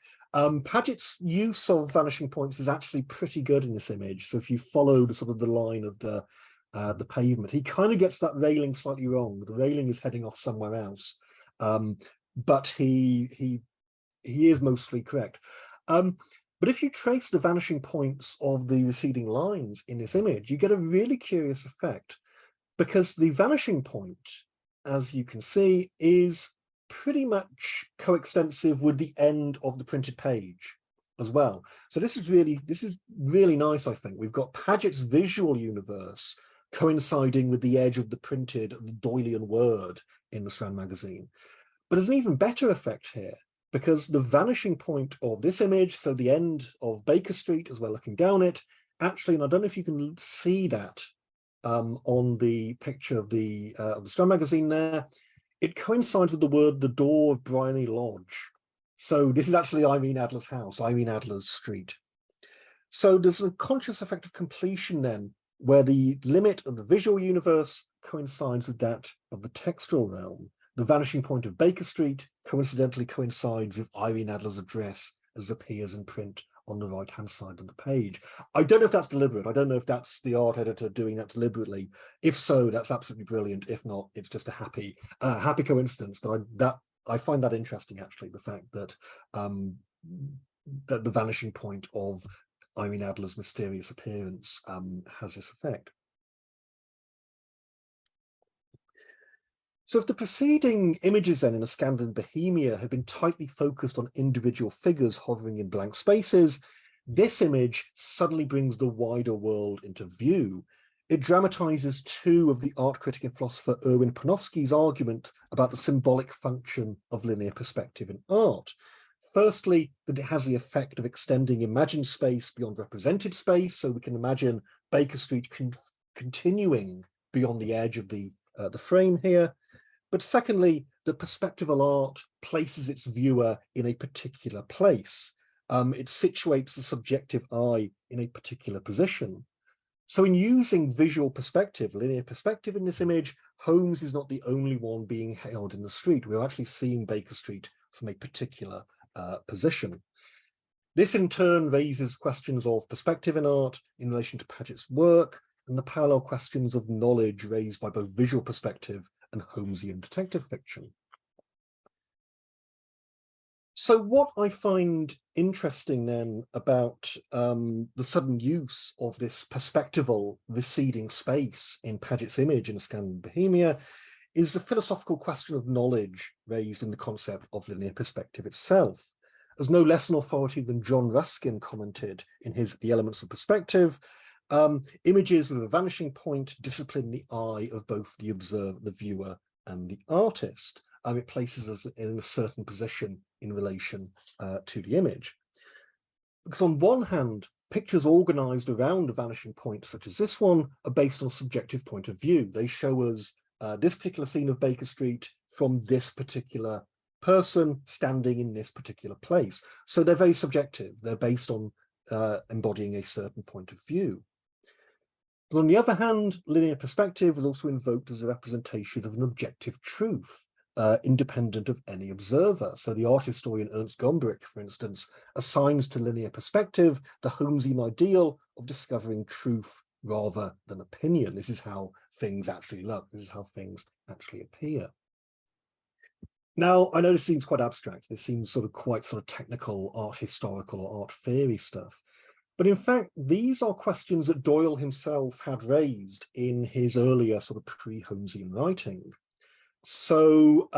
Paget's use of vanishing points is actually pretty good in this image. So if you follow the line of the pavement, he kind of gets that railing slightly wrong. The railing is heading off somewhere else, but he is mostly correct. But if you trace the vanishing points of the receding lines in this image, you get a really curious effect, because the vanishing point, as you can see, is pretty much coextensive with the end of the printed page as well. So this is really nice, I think. We've got Paget's visual universe coinciding with the edge of the printed, the Doylean word in the Strand magazine. But there's an even better effect here, because the vanishing point of this image, so the end of Baker Street as we're looking down it, actually, and I don't know if you can see that on the picture of the Strand magazine there, it coincides with the word the door of Bryony Lodge. So this is actually Irene Adler's house, Irene Adler's street. So there's a conscious effect of completion then where the limit of the visual universe coincides with that of the textual realm. The vanishing point of Baker Street coincidentally coincides with Irene Adler's address as appears in print on the right-hand side of the page. I don't know if that's deliberate. I don't know if that's the art editor doing that deliberately. If so, that's absolutely brilliant. If not, it's just a happy coincidence. But I find that interesting, actually, the fact that that the vanishing point of Irene Adler's mysterious appearance has this effect. So if the preceding images then in A Scandal in Bohemia had been tightly focused on individual figures hovering in blank spaces, this image suddenly brings the wider world into view. It dramatizes two of the art critic and philosopher Erwin Panofsky's argument about the symbolic function of linear perspective in art. Firstly, that it has the effect of extending imagined space beyond represented space, so we can imagine Baker Street continuing beyond the edge of the frame here. But secondly, the perspectival art places its viewer in a particular place. It situates the subjective eye in a particular position. So in using visual perspective, linear perspective in this image, Holmes is not the only one being held in the street. We're actually seeing Baker Street from a particular position. This in turn raises questions of perspective in art in relation to Paget's work, and the parallel questions of knowledge raised by both visual perspective and Holmesian detective fiction. So what I find interesting then about the sudden use of this perspectival receding space in Paget's image in A Scandal in Bohemia is the philosophical question of knowledge raised in the concept of linear perspective itself. As no less an authority than John Ruskin commented in his The Elements of Perspective, images with a vanishing point discipline the eye of both the observer, the viewer, and the artist. It places us in a certain position in relation to the image. Because on one hand, pictures organized around a vanishing point, such as this one, are based on a subjective point of view. They show us this particular scene of Baker Street from this particular person standing in this particular place. So they're very subjective. They're based on embodying a certain point of view. But on the other hand, linear perspective is also invoked as a representation of an objective truth, independent of any observer. So the art historian Ernst Gombrich, for instance, assigns to linear perspective the Holmesian ideal of discovering truth rather than opinion. This is how things actually look. This is how things actually appear. Now, I know this seems quite abstract. This seems quite technical art historical or art theory stuff. But in fact, these are questions that Doyle himself had raised in his earlier pre-Holmesian writing. So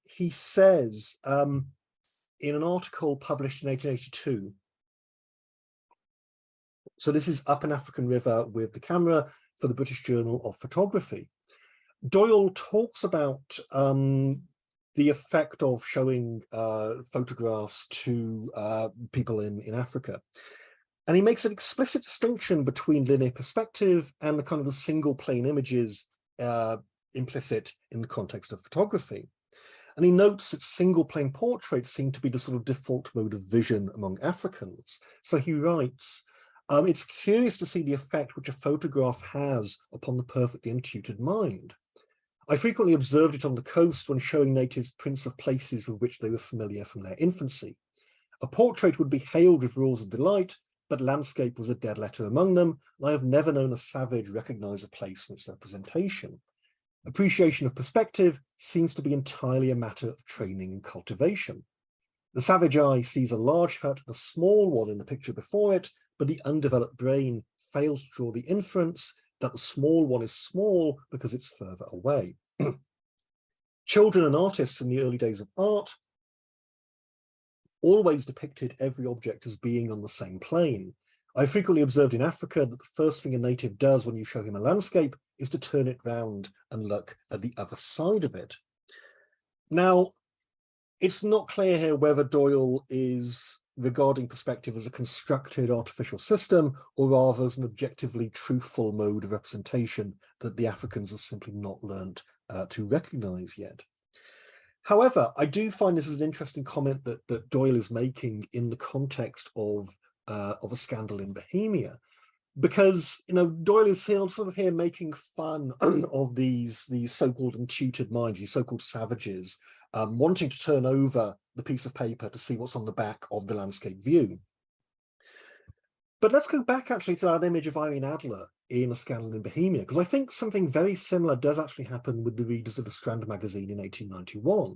he says in an article published in 1882, so this is Up an African River with the Camera for the British Journal of Photography, Doyle talks about the effect of showing photographs to people in Africa. And he makes an explicit distinction between linear perspective and the kind of single plane images implicit in the context of photography. And he notes that single plane portraits seem to be the default mode of vision among Africans. So he writes, it's curious to see the effect which a photograph has upon the perfectly untutored mind. I frequently observed it on the coast when showing natives prints of places with which they were familiar from their infancy. A portrait would be hailed with roars of delight, but landscape was a dead letter among them, and I have never known a savage recognize a place from its representation. Appreciation of perspective seems to be entirely a matter of training and cultivation. The savage eye sees a large hut and a small one in the picture before it, but the undeveloped brain fails to draw the inference that the small one is small because it's further away. Children and artists in the early days of art always depicted every object as being on the same plane. I frequently observed in Africa that the first thing a native does when you show him a landscape is to turn it round and look at the other side of it. Now, it's not clear here whether Doyle is regarding perspective as a constructed artificial system or rather as an objectively truthful mode of representation that the Africans have simply not learnt to recognize yet. However, I do find this is an interesting comment that Doyle is making in the context of A Scandal in Bohemia, because Doyle is sort of here making fun of these so-called untutored minds, these so-called savages, wanting to turn over the piece of paper to see what's on the back of the landscape view. But let's go back actually to that image of Irene Adler in A Scandal in Bohemia, because I think something very similar does actually happen with the readers of the Strand magazine in 1891.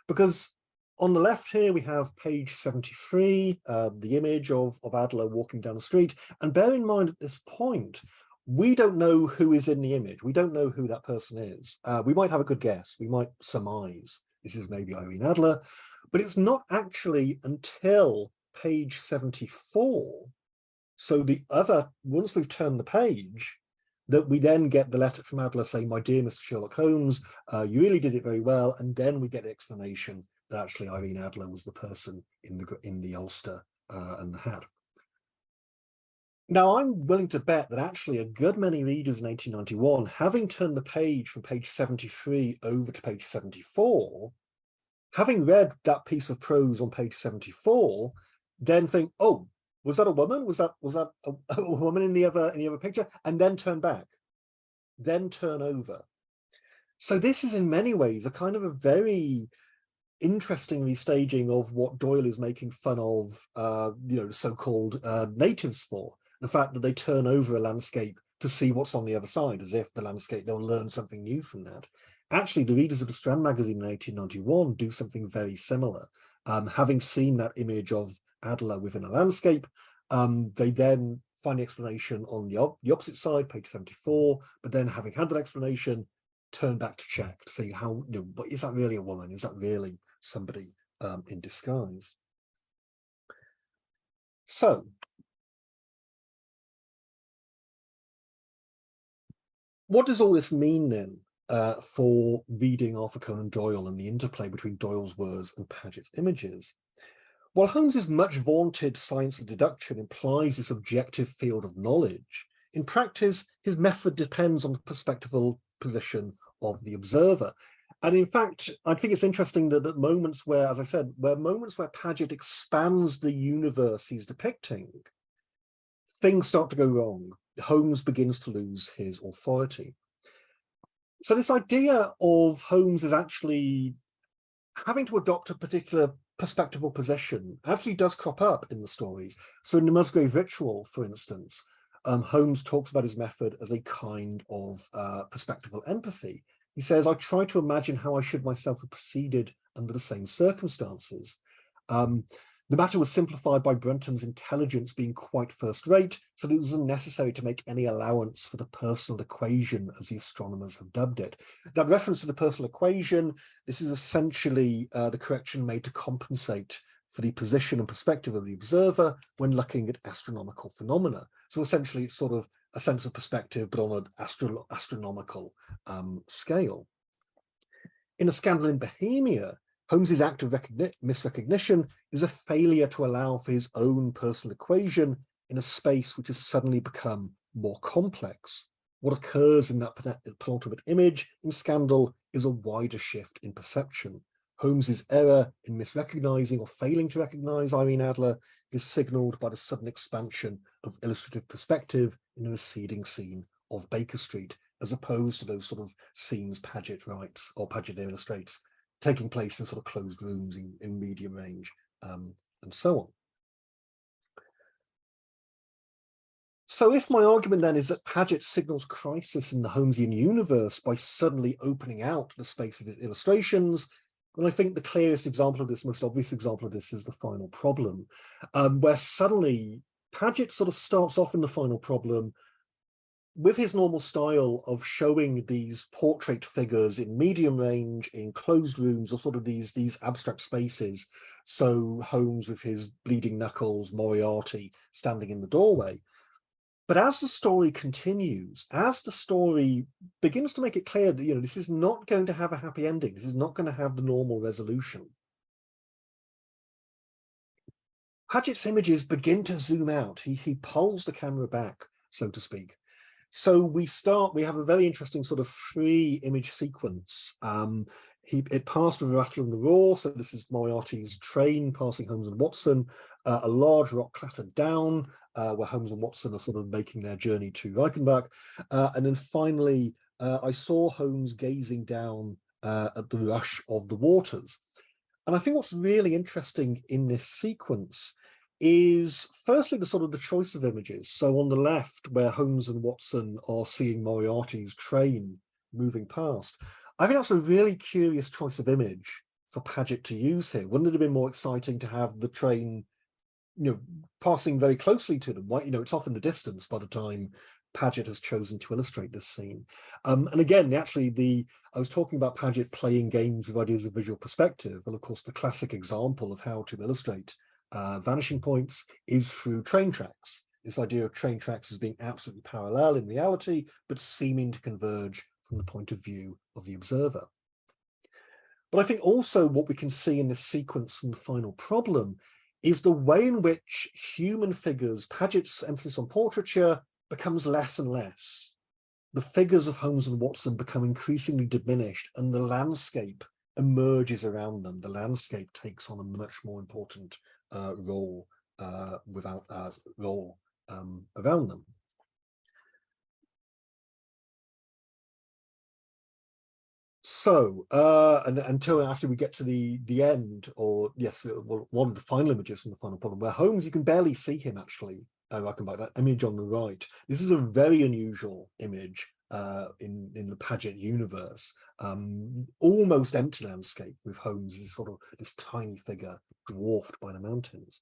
Because on the left here, we have page 73, the image of Adler walking down the street. And bear in mind at this point, we don't know who is in the image. We don't know who that person is. We might have a good guess. We might surmise this is maybe Irene Adler, but it's not actually until page 74. So once we've turned the page, that we then get the letter from Adler saying, "My dear Mr. Sherlock Holmes, you really did it very well." And then we get the explanation that actually Irene Adler was the person in the ulster and the hat. Now, I'm willing to bet that actually a good many readers in 1891, having turned the page from page 73 over to page 74, having read that piece of prose on page 74, then think, "Oh, was that a woman? Was that a woman in the other picture?" And then turn back, then turn over. So this is in many ways a kind of a very interesting restaging of what Doyle is making fun of, so-called natives for. The fact that they turn over a landscape to see what's on the other side, as if the landscape, they'll learn something new from that. Actually, the readers of the Strand magazine in 1891 do something very similar. Having seen that image of Adler within a landscape, they then find the explanation on the opposite side, page 74, but then having had that explanation, turn back to check to see how, but is that really a woman? Is that really somebody in disguise? So, what does all this mean then for reading Arthur Conan Doyle and the interplay between Doyle's words and Paget's images? While Holmes's much vaunted science of deduction implies this objective field of knowledge, in practice, his method depends on the perspectival position of the observer. And in fact, I think it's interesting that at moments where, as I said, moments where Paget expands the universe he's depicting, things start to go wrong. Holmes begins to lose his authority. So this idea of Holmes is actually having to adopt a particular perspectival position actually does crop up in the stories. So in the Musgrave Ritual, for instance, Holmes talks about his method as a kind of perspectival empathy. He says, "I try to imagine how I should myself have proceeded under the same circumstances. The matter was simplified by Brunton's intelligence being quite first-rate, so that it was unnecessary to make any allowance for the personal equation, as the astronomers have dubbed it." That reference to the personal equation, this is essentially the correction made to compensate for the position and perspective of the observer when looking at astronomical phenomena. So essentially, it's sort of a sense of perspective, but on an astronomical scale. In A Scandal in Bohemia, Holmes's act of misrecognition is a failure to allow for his own personal equation in a space which has suddenly become more complex. What occurs in that penultimate image in Scandal is a wider shift in perception. Holmes's error in misrecognizing or failing to recognize Irene Adler is signaled by the sudden expansion of illustrative perspective in the receding scene of Baker Street, as opposed to those sort of scenes Paget writes or Paget illustrates, taking place in sort of closed rooms in medium range, and so on. So if my argument then is that Paget signals crisis in the Holmesian universe by suddenly opening out the space of his illustrations, then I think the clearest example of this, most obvious example of this, is The Final Problem, where suddenly Paget sort of starts off in The Final Problem with his normal style of showing these portrait figures in medium range, in closed rooms, or sort of these abstract spaces. So Holmes with his bleeding knuckles, Moriarty standing in the doorway. But as the story continues, as the story begins to make it clear that, this is not going to have a happy ending, this is not going to have the normal resolution, Paget's images begin to zoom out. He pulls the camera back, so to speak. So we have a very interesting sort of free image sequence. It passed with a rattle and the roar. So this is Moriarty's train passing Holmes and Watson. A large rock clattered down. where Holmes and Watson are sort of making their journey to Reichenbach. And then finally, I saw Holmes gazing down at the rush of the waters. And I think what's really interesting in this sequence is firstly the sort of the choice of images. So on the left, where Holmes and Watson are seeing Moriarty's train moving past, I think that's a really curious choice of image for Paget to use here. Wouldn't it have been more exciting to have the train, passing very closely to them? It's off in the distance by the time Paget has chosen to illustrate this scene. And again, I was talking about Paget playing games with ideas of visual perspective. And of course, the classic example of how to illustrate vanishing points is through train tracks. This idea of train tracks as being absolutely parallel in reality, but seeming to converge from the point of view of the observer. But I think also what we can see in this sequence from the final problem is the way in which human figures, Paget's emphasis on portraiture, becomes less and less. The figures of Holmes and Watson become increasingly diminished, and the landscape emerges around them. The landscape takes on a much more important role around them. So, and until after we get to the end, or yes, one of the final images from the final problem, where Holmes, you can barely see him actually. I can buy that image on the right. This is a very unusual image in the Paget universe. Almost empty landscape with Holmes as sort of this tiny figure dwarfed by the mountains.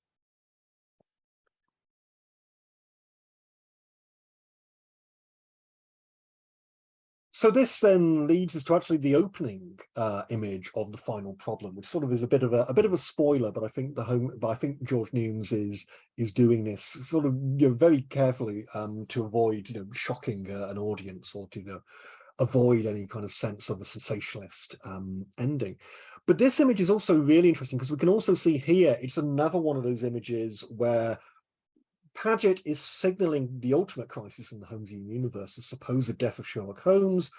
So this then leads us to actually the opening image of the final problem, which sort of is a bit of a spoiler, but I think George Newnes is doing this sort of very carefully to avoid shocking an audience, or to avoid any kind of sense of a sensationalist ending. But this image is also really interesting because we can also see here it's another one of those images where Paget is signaling the ultimate crisis in the Holmesian universe, the supposed death of Sherlock Holmes,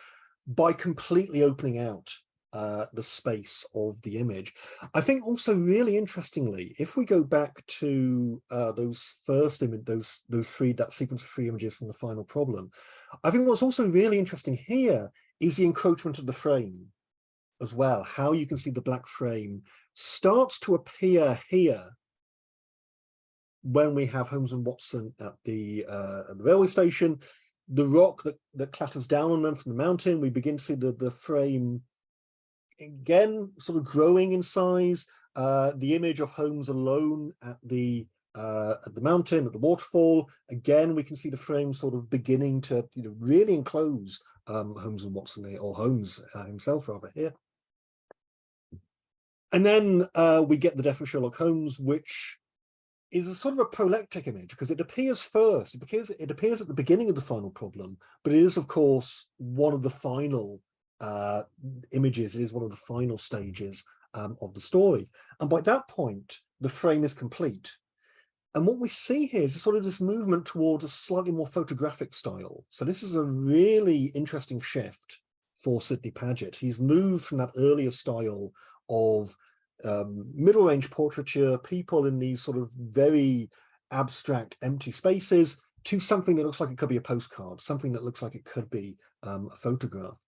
by completely opening out the space of the image. I think also really interestingly, if we go back to that sequence of three images from the final problem, I think what's also really interesting here is the encroachment of the frame as well. How you can see the black frame starts to appear here when we have Holmes and Watson at the railway station. The rock that clatters down on them from the mountain, we begin to see the frame again sort of growing in size. The image of Holmes alone at the mountain, at the waterfall, again we can see the frame sort of beginning to really enclose Holmes and Watson here, or Holmes himself rather, here. And then we get the death of Sherlock Holmes, which is a sort of a proleptic image because it appears first. It appears at the beginning of the final problem, but it is, of course, one of the final images. It is one of the final stages of the story. And by that point, the frame is complete. And what we see here is sort of this movement towards a slightly more photographic style. So this is a really interesting shift for Sidney Paget. He's moved from that earlier style of middle-range portraiture, people in these sort of very abstract, empty spaces, to something that looks like it could be a postcard, something that looks like it could be a photograph.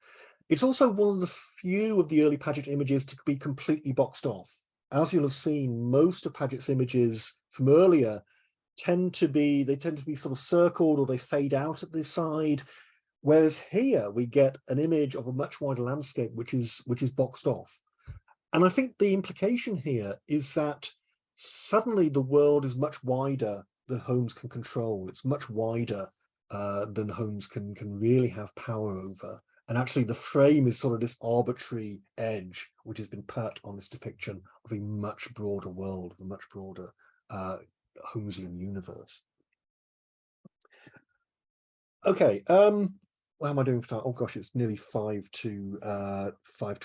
It's also one of the few of the early Paget images to be completely boxed off. As you'll have seen, most of Paget's images from earlier tend to be sort of circled, or they fade out at the side. Whereas here we get an image of a much wider landscape, which is boxed off. And I think the implication here is that suddenly the world is much wider than Holmes can control. It's much wider than Holmes can really have power over. And actually the frame is sort of this arbitrary edge which has been put on this depiction of a much broader world, of a much broader Holmesian universe. Okay, what am I doing for time? Oh gosh, it's nearly 5 to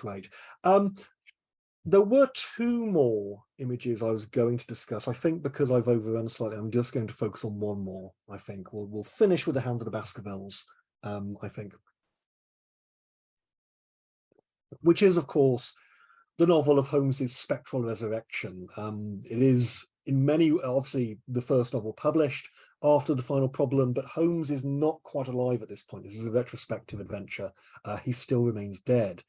8. There were 2 more images I was going to discuss. I think because I've overrun slightly, I'm just going to focus on one more. I think we'll finish with The Hound of the Baskervilles, I think, which is, of course, the novel of Holmes's spectral resurrection. It is, in many, obviously, the first novel published, after the final problem, but Holmes is not quite alive at this point. This is a retrospective adventure. He still remains dead.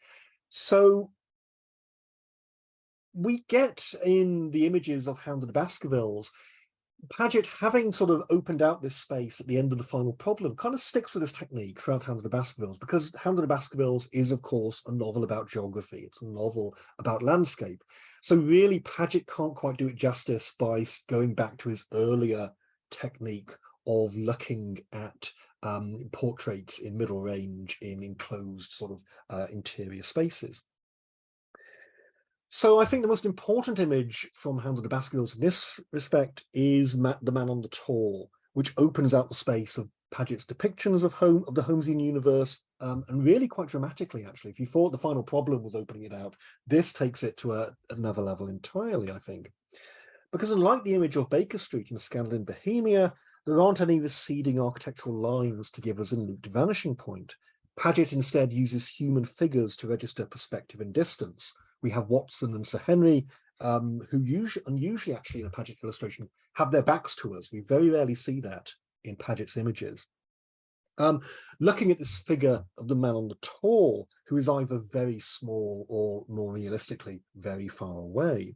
So we get in the images of Hound of the Baskervilles, Paget, having sort of opened out this space at the end of the final problem, kind of sticks with this technique throughout Hound of the Baskervilles, because Hound of the Baskervilles is, of course, a novel about geography. It's a novel about landscape. So really, Paget can't quite do it justice by going back to his earlier technique of looking at portraits in middle range in enclosed sort of interior spaces. So I think the most important image from Hound of the Baskervilles in this respect is the Man on the Tor, which opens out the space of Paget's depictions of the Holmesian universe, and really quite dramatically, actually. If you thought the final problem was opening it out, this takes it to another level entirely, I think. Because unlike the image of Baker Street and the Scandal in Bohemia, there aren't any receding architectural lines to give us a looped vanishing point. Paget instead uses human figures to register perspective and distance. We have Watson and Sir Henry, who usually actually in a Paget illustration have their backs to us. We very rarely see that in Paget's images. Looking at this figure of the Man on the Tor, who is either very small or, more realistically, very far away.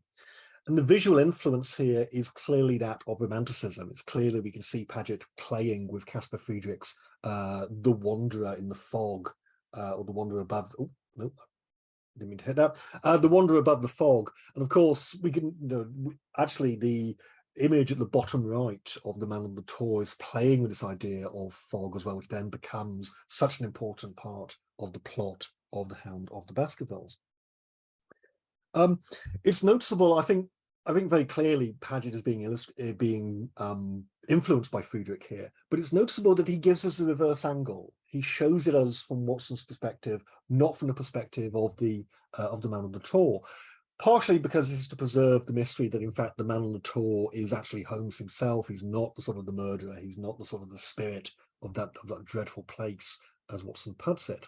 And the visual influence here is clearly that of Romanticism. It's clearly, we can see Paget playing with Caspar Friedrich's The Wanderer in the Fog, or The Wanderer Above. Oh, no, didn't mean to hit that. The Wanderer Above the Fog. And of course, we can, actually the image at the bottom right of the Man on the Tor is playing with this idea of fog as well, which then becomes such an important part of the plot of the Hound of the Baskervilles. It's noticeable, I think very clearly Paget is being influenced by Friedrich here, but it's noticeable that he gives us a reverse angle. He shows it us from Watson's perspective, not from the perspective of the Man on the Tor, partially because this is to preserve the mystery that in fact the Man on the Tor is actually Holmes himself. He's not the sort of the murderer. He's not the sort of the spirit of that dreadful place, as Watson puts it.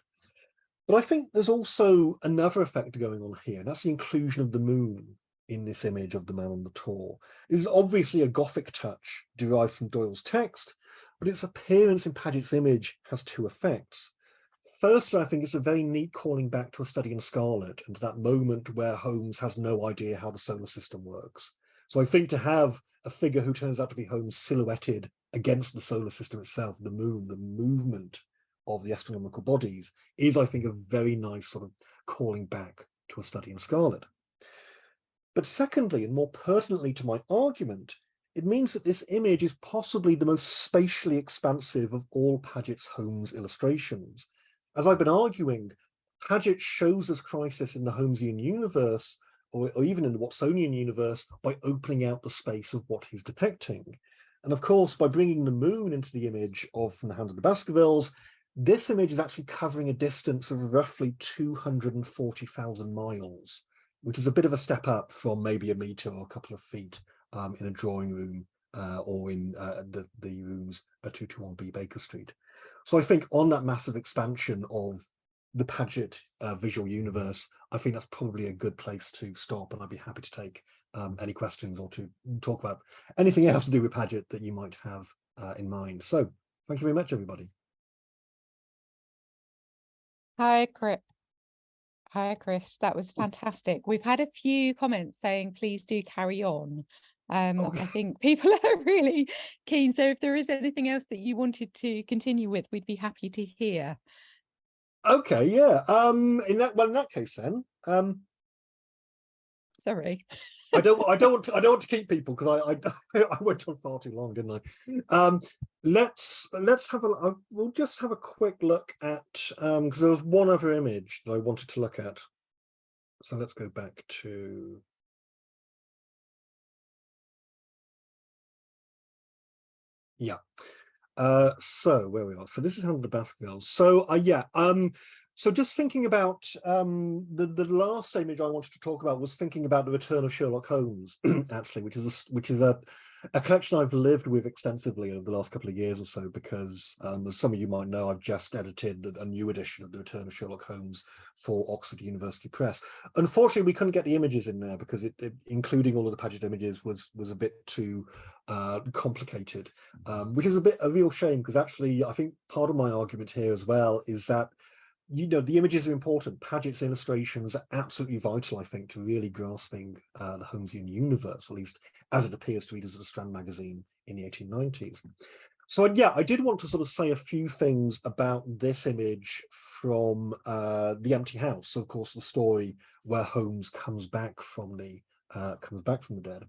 But I think there's also another effect going on here, and that's the inclusion of the moon in this image of the Man on the Tor. It is obviously a Gothic touch derived from Doyle's text, but its appearance in Paget's image has two effects. First, I think it's a very neat calling back to A Study in Scarlet and to that moment where Holmes has no idea how the solar system works. So I think to have a figure who turns out to be Holmes silhouetted against the solar system itself, the moon, the movement of the astronomical bodies, is, I think, a very nice sort of calling back to A Study in Scarlet. But secondly, and more pertinently to my argument, it means that this image is possibly the most spatially expansive of all Paget's Holmes illustrations. As I've been arguing, Paget shows us crisis in the Holmesian universe, or even in the Watsonian universe, by opening out the space of what he's depicting. And of course, by bringing the moon into the image from the Hound of the Baskervilles, this image is actually covering a distance of roughly 240,000 miles, which is a bit of a step up from maybe a meter or a couple of feet in a drawing room or in the rooms at 221B Baker Street. So I think on that massive expansion of the Paget visual universe, I think that's probably a good place to stop, and I'd be happy to take any questions or to talk about anything else to do with Paget that you might have in mind. So thank you very much, everybody. Hi, Chris. Hi, Chris. That was fantastic. We've had a few comments saying, please do carry on. Okay. I think people are really keen. So if there is anything else that you wanted to continue with, we'd be happy to hear. Okay, yeah. In that case, then. Sorry. I don't want to keep people because I went on far too long, didn't I? Let's have we'll just have a quick look at because there was one other image that I wanted to look at. So let's go back to so where we are. So this is Hound of the Baskervilles. So so just thinking about the last image I wanted to talk about was thinking about the return of Sherlock Holmes, actually, which is a collection I've lived with extensively over the last couple of years or so, because as some of you might know, I've just edited a new edition of The Return of Sherlock Holmes for Oxford University Press. Unfortunately, we couldn't get the images in there because including all of the Paget images was a bit too complicated, which is a real shame, because actually I think part of my argument here as well is that, you know, the images are important. Paget's illustrations are absolutely vital, I think, to really grasping the Holmesian universe, at least as it appears to readers of the Strand magazine in the 1890s. So yeah, I did want to sort of say a few things about this image from The Empty House. So of course, the story where Holmes comes back from the dead,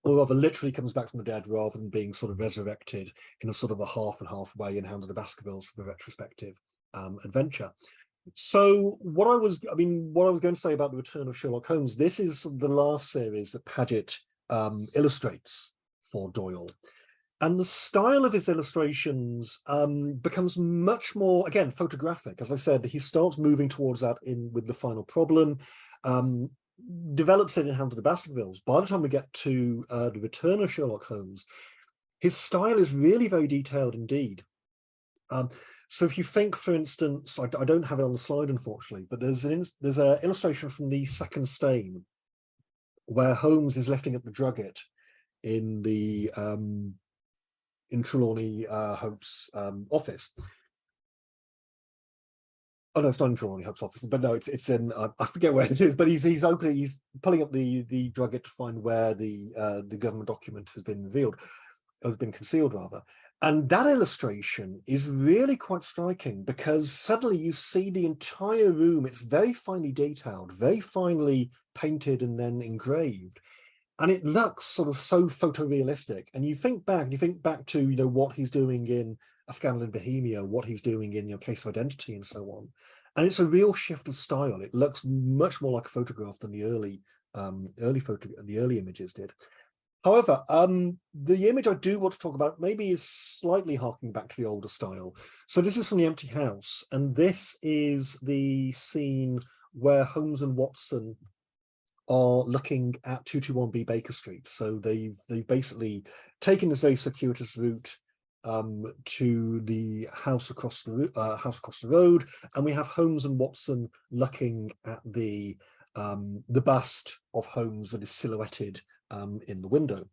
or rather literally comes back from the dead, rather than being sort of resurrected in a sort of a half and half way in Hounds of the Baskervilles for the retrospective adventure. So what I was going to say about The Return of Sherlock Holmes, this is the last series that Paget illustrates for Doyle. And the style of his illustrations becomes much more, again, photographic. As I said, he starts moving towards that with The Final Problem, develops it in Hounds of the Baskervilles. By the time we get to The Return of Sherlock Holmes, his style is really very detailed indeed. So if you think, for instance, I don't have it on the slide, unfortunately, but there's an illustration from the second stain where Holmes is lifting up the drugget in the in Trelawney Hope's office. Oh no, it's not in Trelawney Hope's office, but no, it's in I forget where it is. But he's pulling up the drugget to find where the government document has been revealed, or has been concealed rather. And that illustration is really quite striking, because suddenly you see the entire room. It's very finely detailed, very finely painted and then engraved. And it looks sort of so photorealistic. And you think back to, you know, what he's doing in A Scandal in Bohemia, what he's doing in, you know, Case of Identity and so on. And it's a real shift of style. It looks much more like a photograph than the early images did. However, the image I do want to talk about maybe is slightly harking back to the older style. So this is from The Empty House, and this is the scene where Holmes and Watson are looking at 221B Baker Street. So they've basically taken this very circuitous route to the house across the road, and we have Holmes and Watson looking at the bust of Holmes that is silhouetted in the window.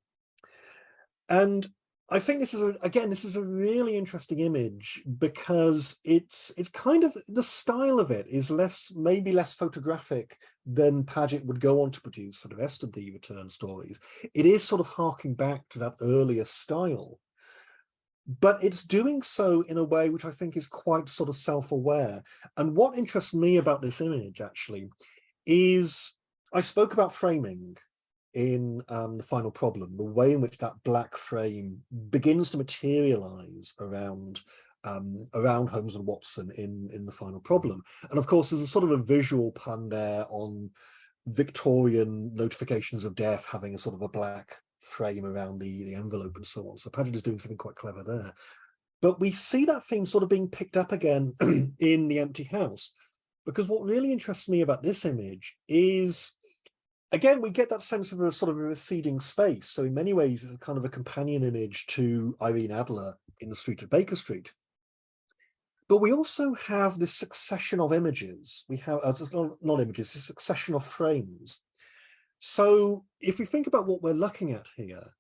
And I think this is a really interesting image, because it's kind of, the style of it is maybe less photographic than Paget would go on to produce for the rest of the Return stories. It is sort of harking back to that earlier style, but it's doing so in a way which I think is quite sort of self-aware. And what interests me about this image actually is, I spoke about framing in The Final Problem, the way in which that black frame begins to materialize around Holmes and Watson in The Final Problem. And of course, there's a sort of a visual pun there on Victorian notifications of death having a sort of a black frame around the envelope and so on. So Paget is doing something quite clever there. But we see that theme sort of being picked up again in The Empty House, because what really interests me about this image is, again, we get that sense of a sort of a receding space. So in many ways, it's a kind of a companion image to Irene Adler in The Street at Baker Street. But we also have this succession of images. We have, not images, a succession of frames. So if we think about what we're looking at here,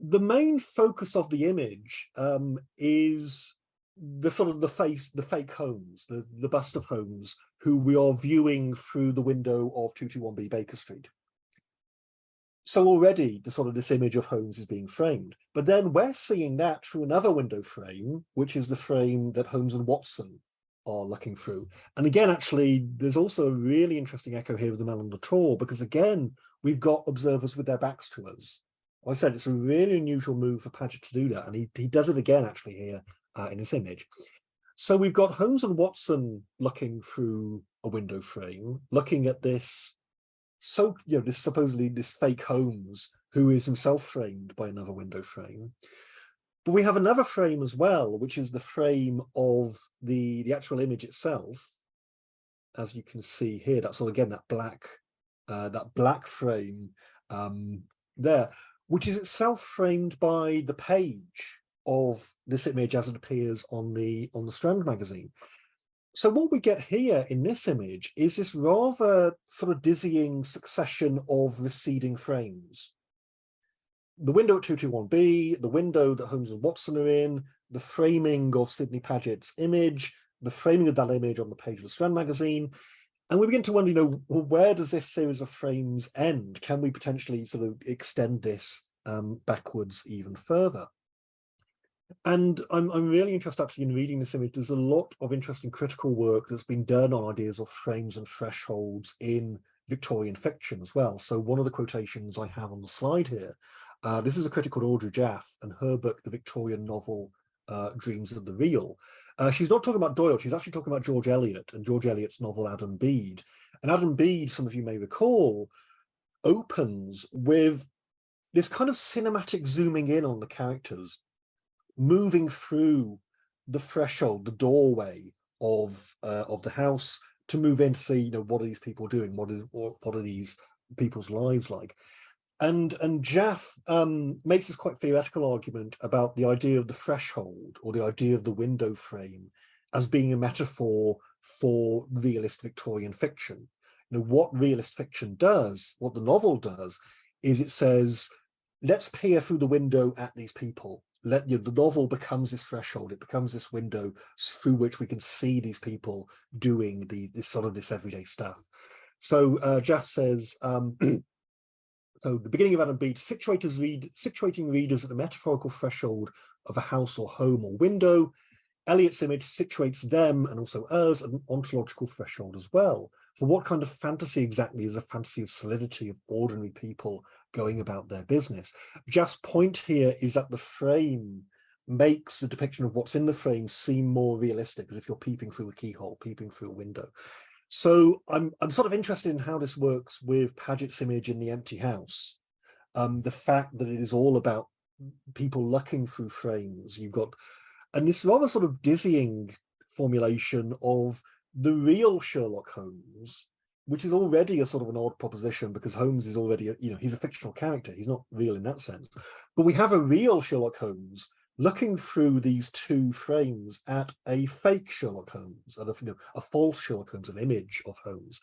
the main focus of the image is the sort of the fake Holmes, the bust of Holmes, who we are viewing through the window of 221B Baker Street. So already this image of Holmes is being framed, but then we're seeing that through another window frame, which is the frame that Holmes and Watson are looking through. And again, actually, there's also a really interesting echo here with the man on the tour, because again, we've got observers with their backs to us. Like I said, it's a really unusual move for Paget to do that, and he does it again actually here in this image. So we've got Holmes and Watson looking through a window frame, looking at this, so, you know, supposedly this fake Holmes, who is himself framed by another window frame. But we have another frame as well, which is the frame of the actual image itself. As you can see here, that's all, again, that black frame there, which is itself framed by the page of this image as it appears on the Strand magazine. So what we get here in this image is this rather sort of dizzying succession of receding frames. The window at 221B, the window that Holmes and Watson are in, the framing of Sidney Paget's image, the framing of that image on the page of the Strand magazine. And we begin to wonder, well, where does this series of frames end? Can we potentially sort of extend this backwards even further? And I'm really interested actually in reading this image. There's a lot of interesting critical work that's been done on ideas of frames and thresholds in Victorian fiction as well. So one of the quotations I have on the slide here, this is a critic called Audrey Jaff and her book, The Victorian Novel, Dreams of the Real. She's not talking about Doyle, she's actually talking about George Eliot and George Eliot's novel Adam Bede. And Adam Bede, some of you may recall, opens with this kind of cinematic zooming in on the characters, moving through the threshold, the doorway of the house to move in to see, what are these people doing? What are these people's lives like? And Jaff makes this quite theoretical argument about the idea of the threshold or the idea of the window frame as being a metaphor for realist Victorian fiction. What realist fiction does, what the novel does, is it says, let's peer through the window at these people. The novel becomes this threshold, it becomes this window through which we can see these people doing this everyday stuff. So Jaff says, so the beginning of Adam Bede, situating readers at the metaphorical threshold of a house or home or window. Eliot's image situates them and also us at an ontological threshold as well. For what kind of fantasy exactly is a fantasy of solidity, of ordinary people going about their business? Jaff's point here is that the frame makes the depiction of what's in the frame seem more realistic, as if you're peeping through a keyhole, peeping through a window. So I'm sort of interested in how this works with Paget's image in The Empty House. The fact that it is all about people looking through frames. You've got, and this rather sort of dizzying formulation of the real Sherlock Holmes, which is already a sort of an odd proposition because Holmes is already, he's a fictional character. He's not real in that sense. But we have a real Sherlock Holmes looking through these two frames at a fake Sherlock Holmes, at a false Sherlock Holmes, an image of Holmes.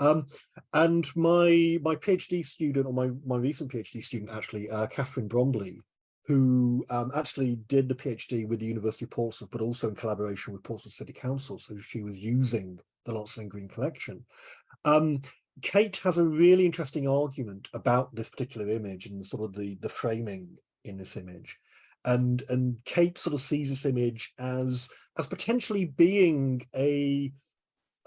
And my PhD student, or my recent PhD student actually, Catherine Bromley, who actually did the PhD with the University of Portsmouth, but also in collaboration with Portsmouth City Council. So she was using the Launceston Green collection. Kate has a really interesting argument about this particular image and sort of the framing in this image. And Kate sort of sees this image as potentially being a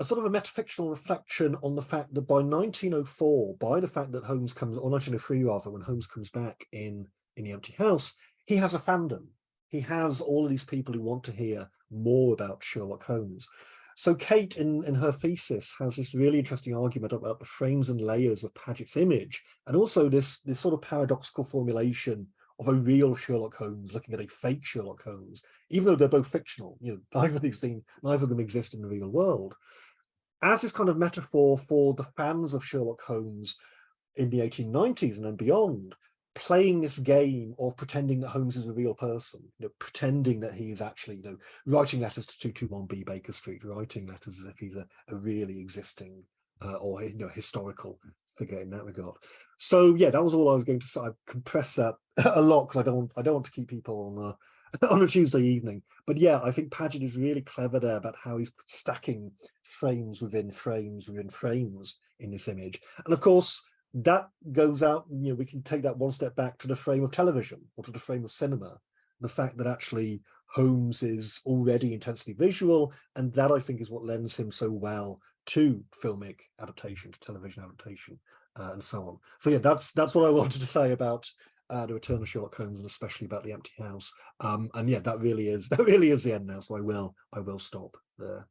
sort of a metafictional reflection on the fact that by 1904, by the fact that Holmes comes, or 1903 rather, when Holmes comes back in The Empty House, he has a fandom. He has all of these people who want to hear more about Sherlock Holmes. So Kate, in her thesis, has this really interesting argument about the frames and layers of Paget's image, and also this sort of paradoxical formulation of a real Sherlock Holmes looking at a fake Sherlock Holmes, even though they're both fictional. Neither of them exist in the real world, as this kind of metaphor for the fans of Sherlock Holmes in the 1890s and then beyond, playing this game of pretending that Holmes is a real person, pretending that he is actually, writing letters to 221B Baker Street, writing letters as if he's a really existing or historical figure in that regard. So yeah, that was all I was going to say. I've compressed that a lot because I don't want to keep people on a Tuesday evening. But yeah, I think Paget is really clever there about how he's stacking frames within frames within frames in this image. And of course, that goes out, we can take that one step back to the frame of television or to the frame of cinema. The fact that actually Holmes is already intensely visual, and that I think is what lends him so well to filmic adaptation, to television adaptation, and so on. So yeah, that's what I wanted to say about The Return of Sherlock Holmes, and especially about The Empty House. And yeah, that really is the end now. So I will stop there.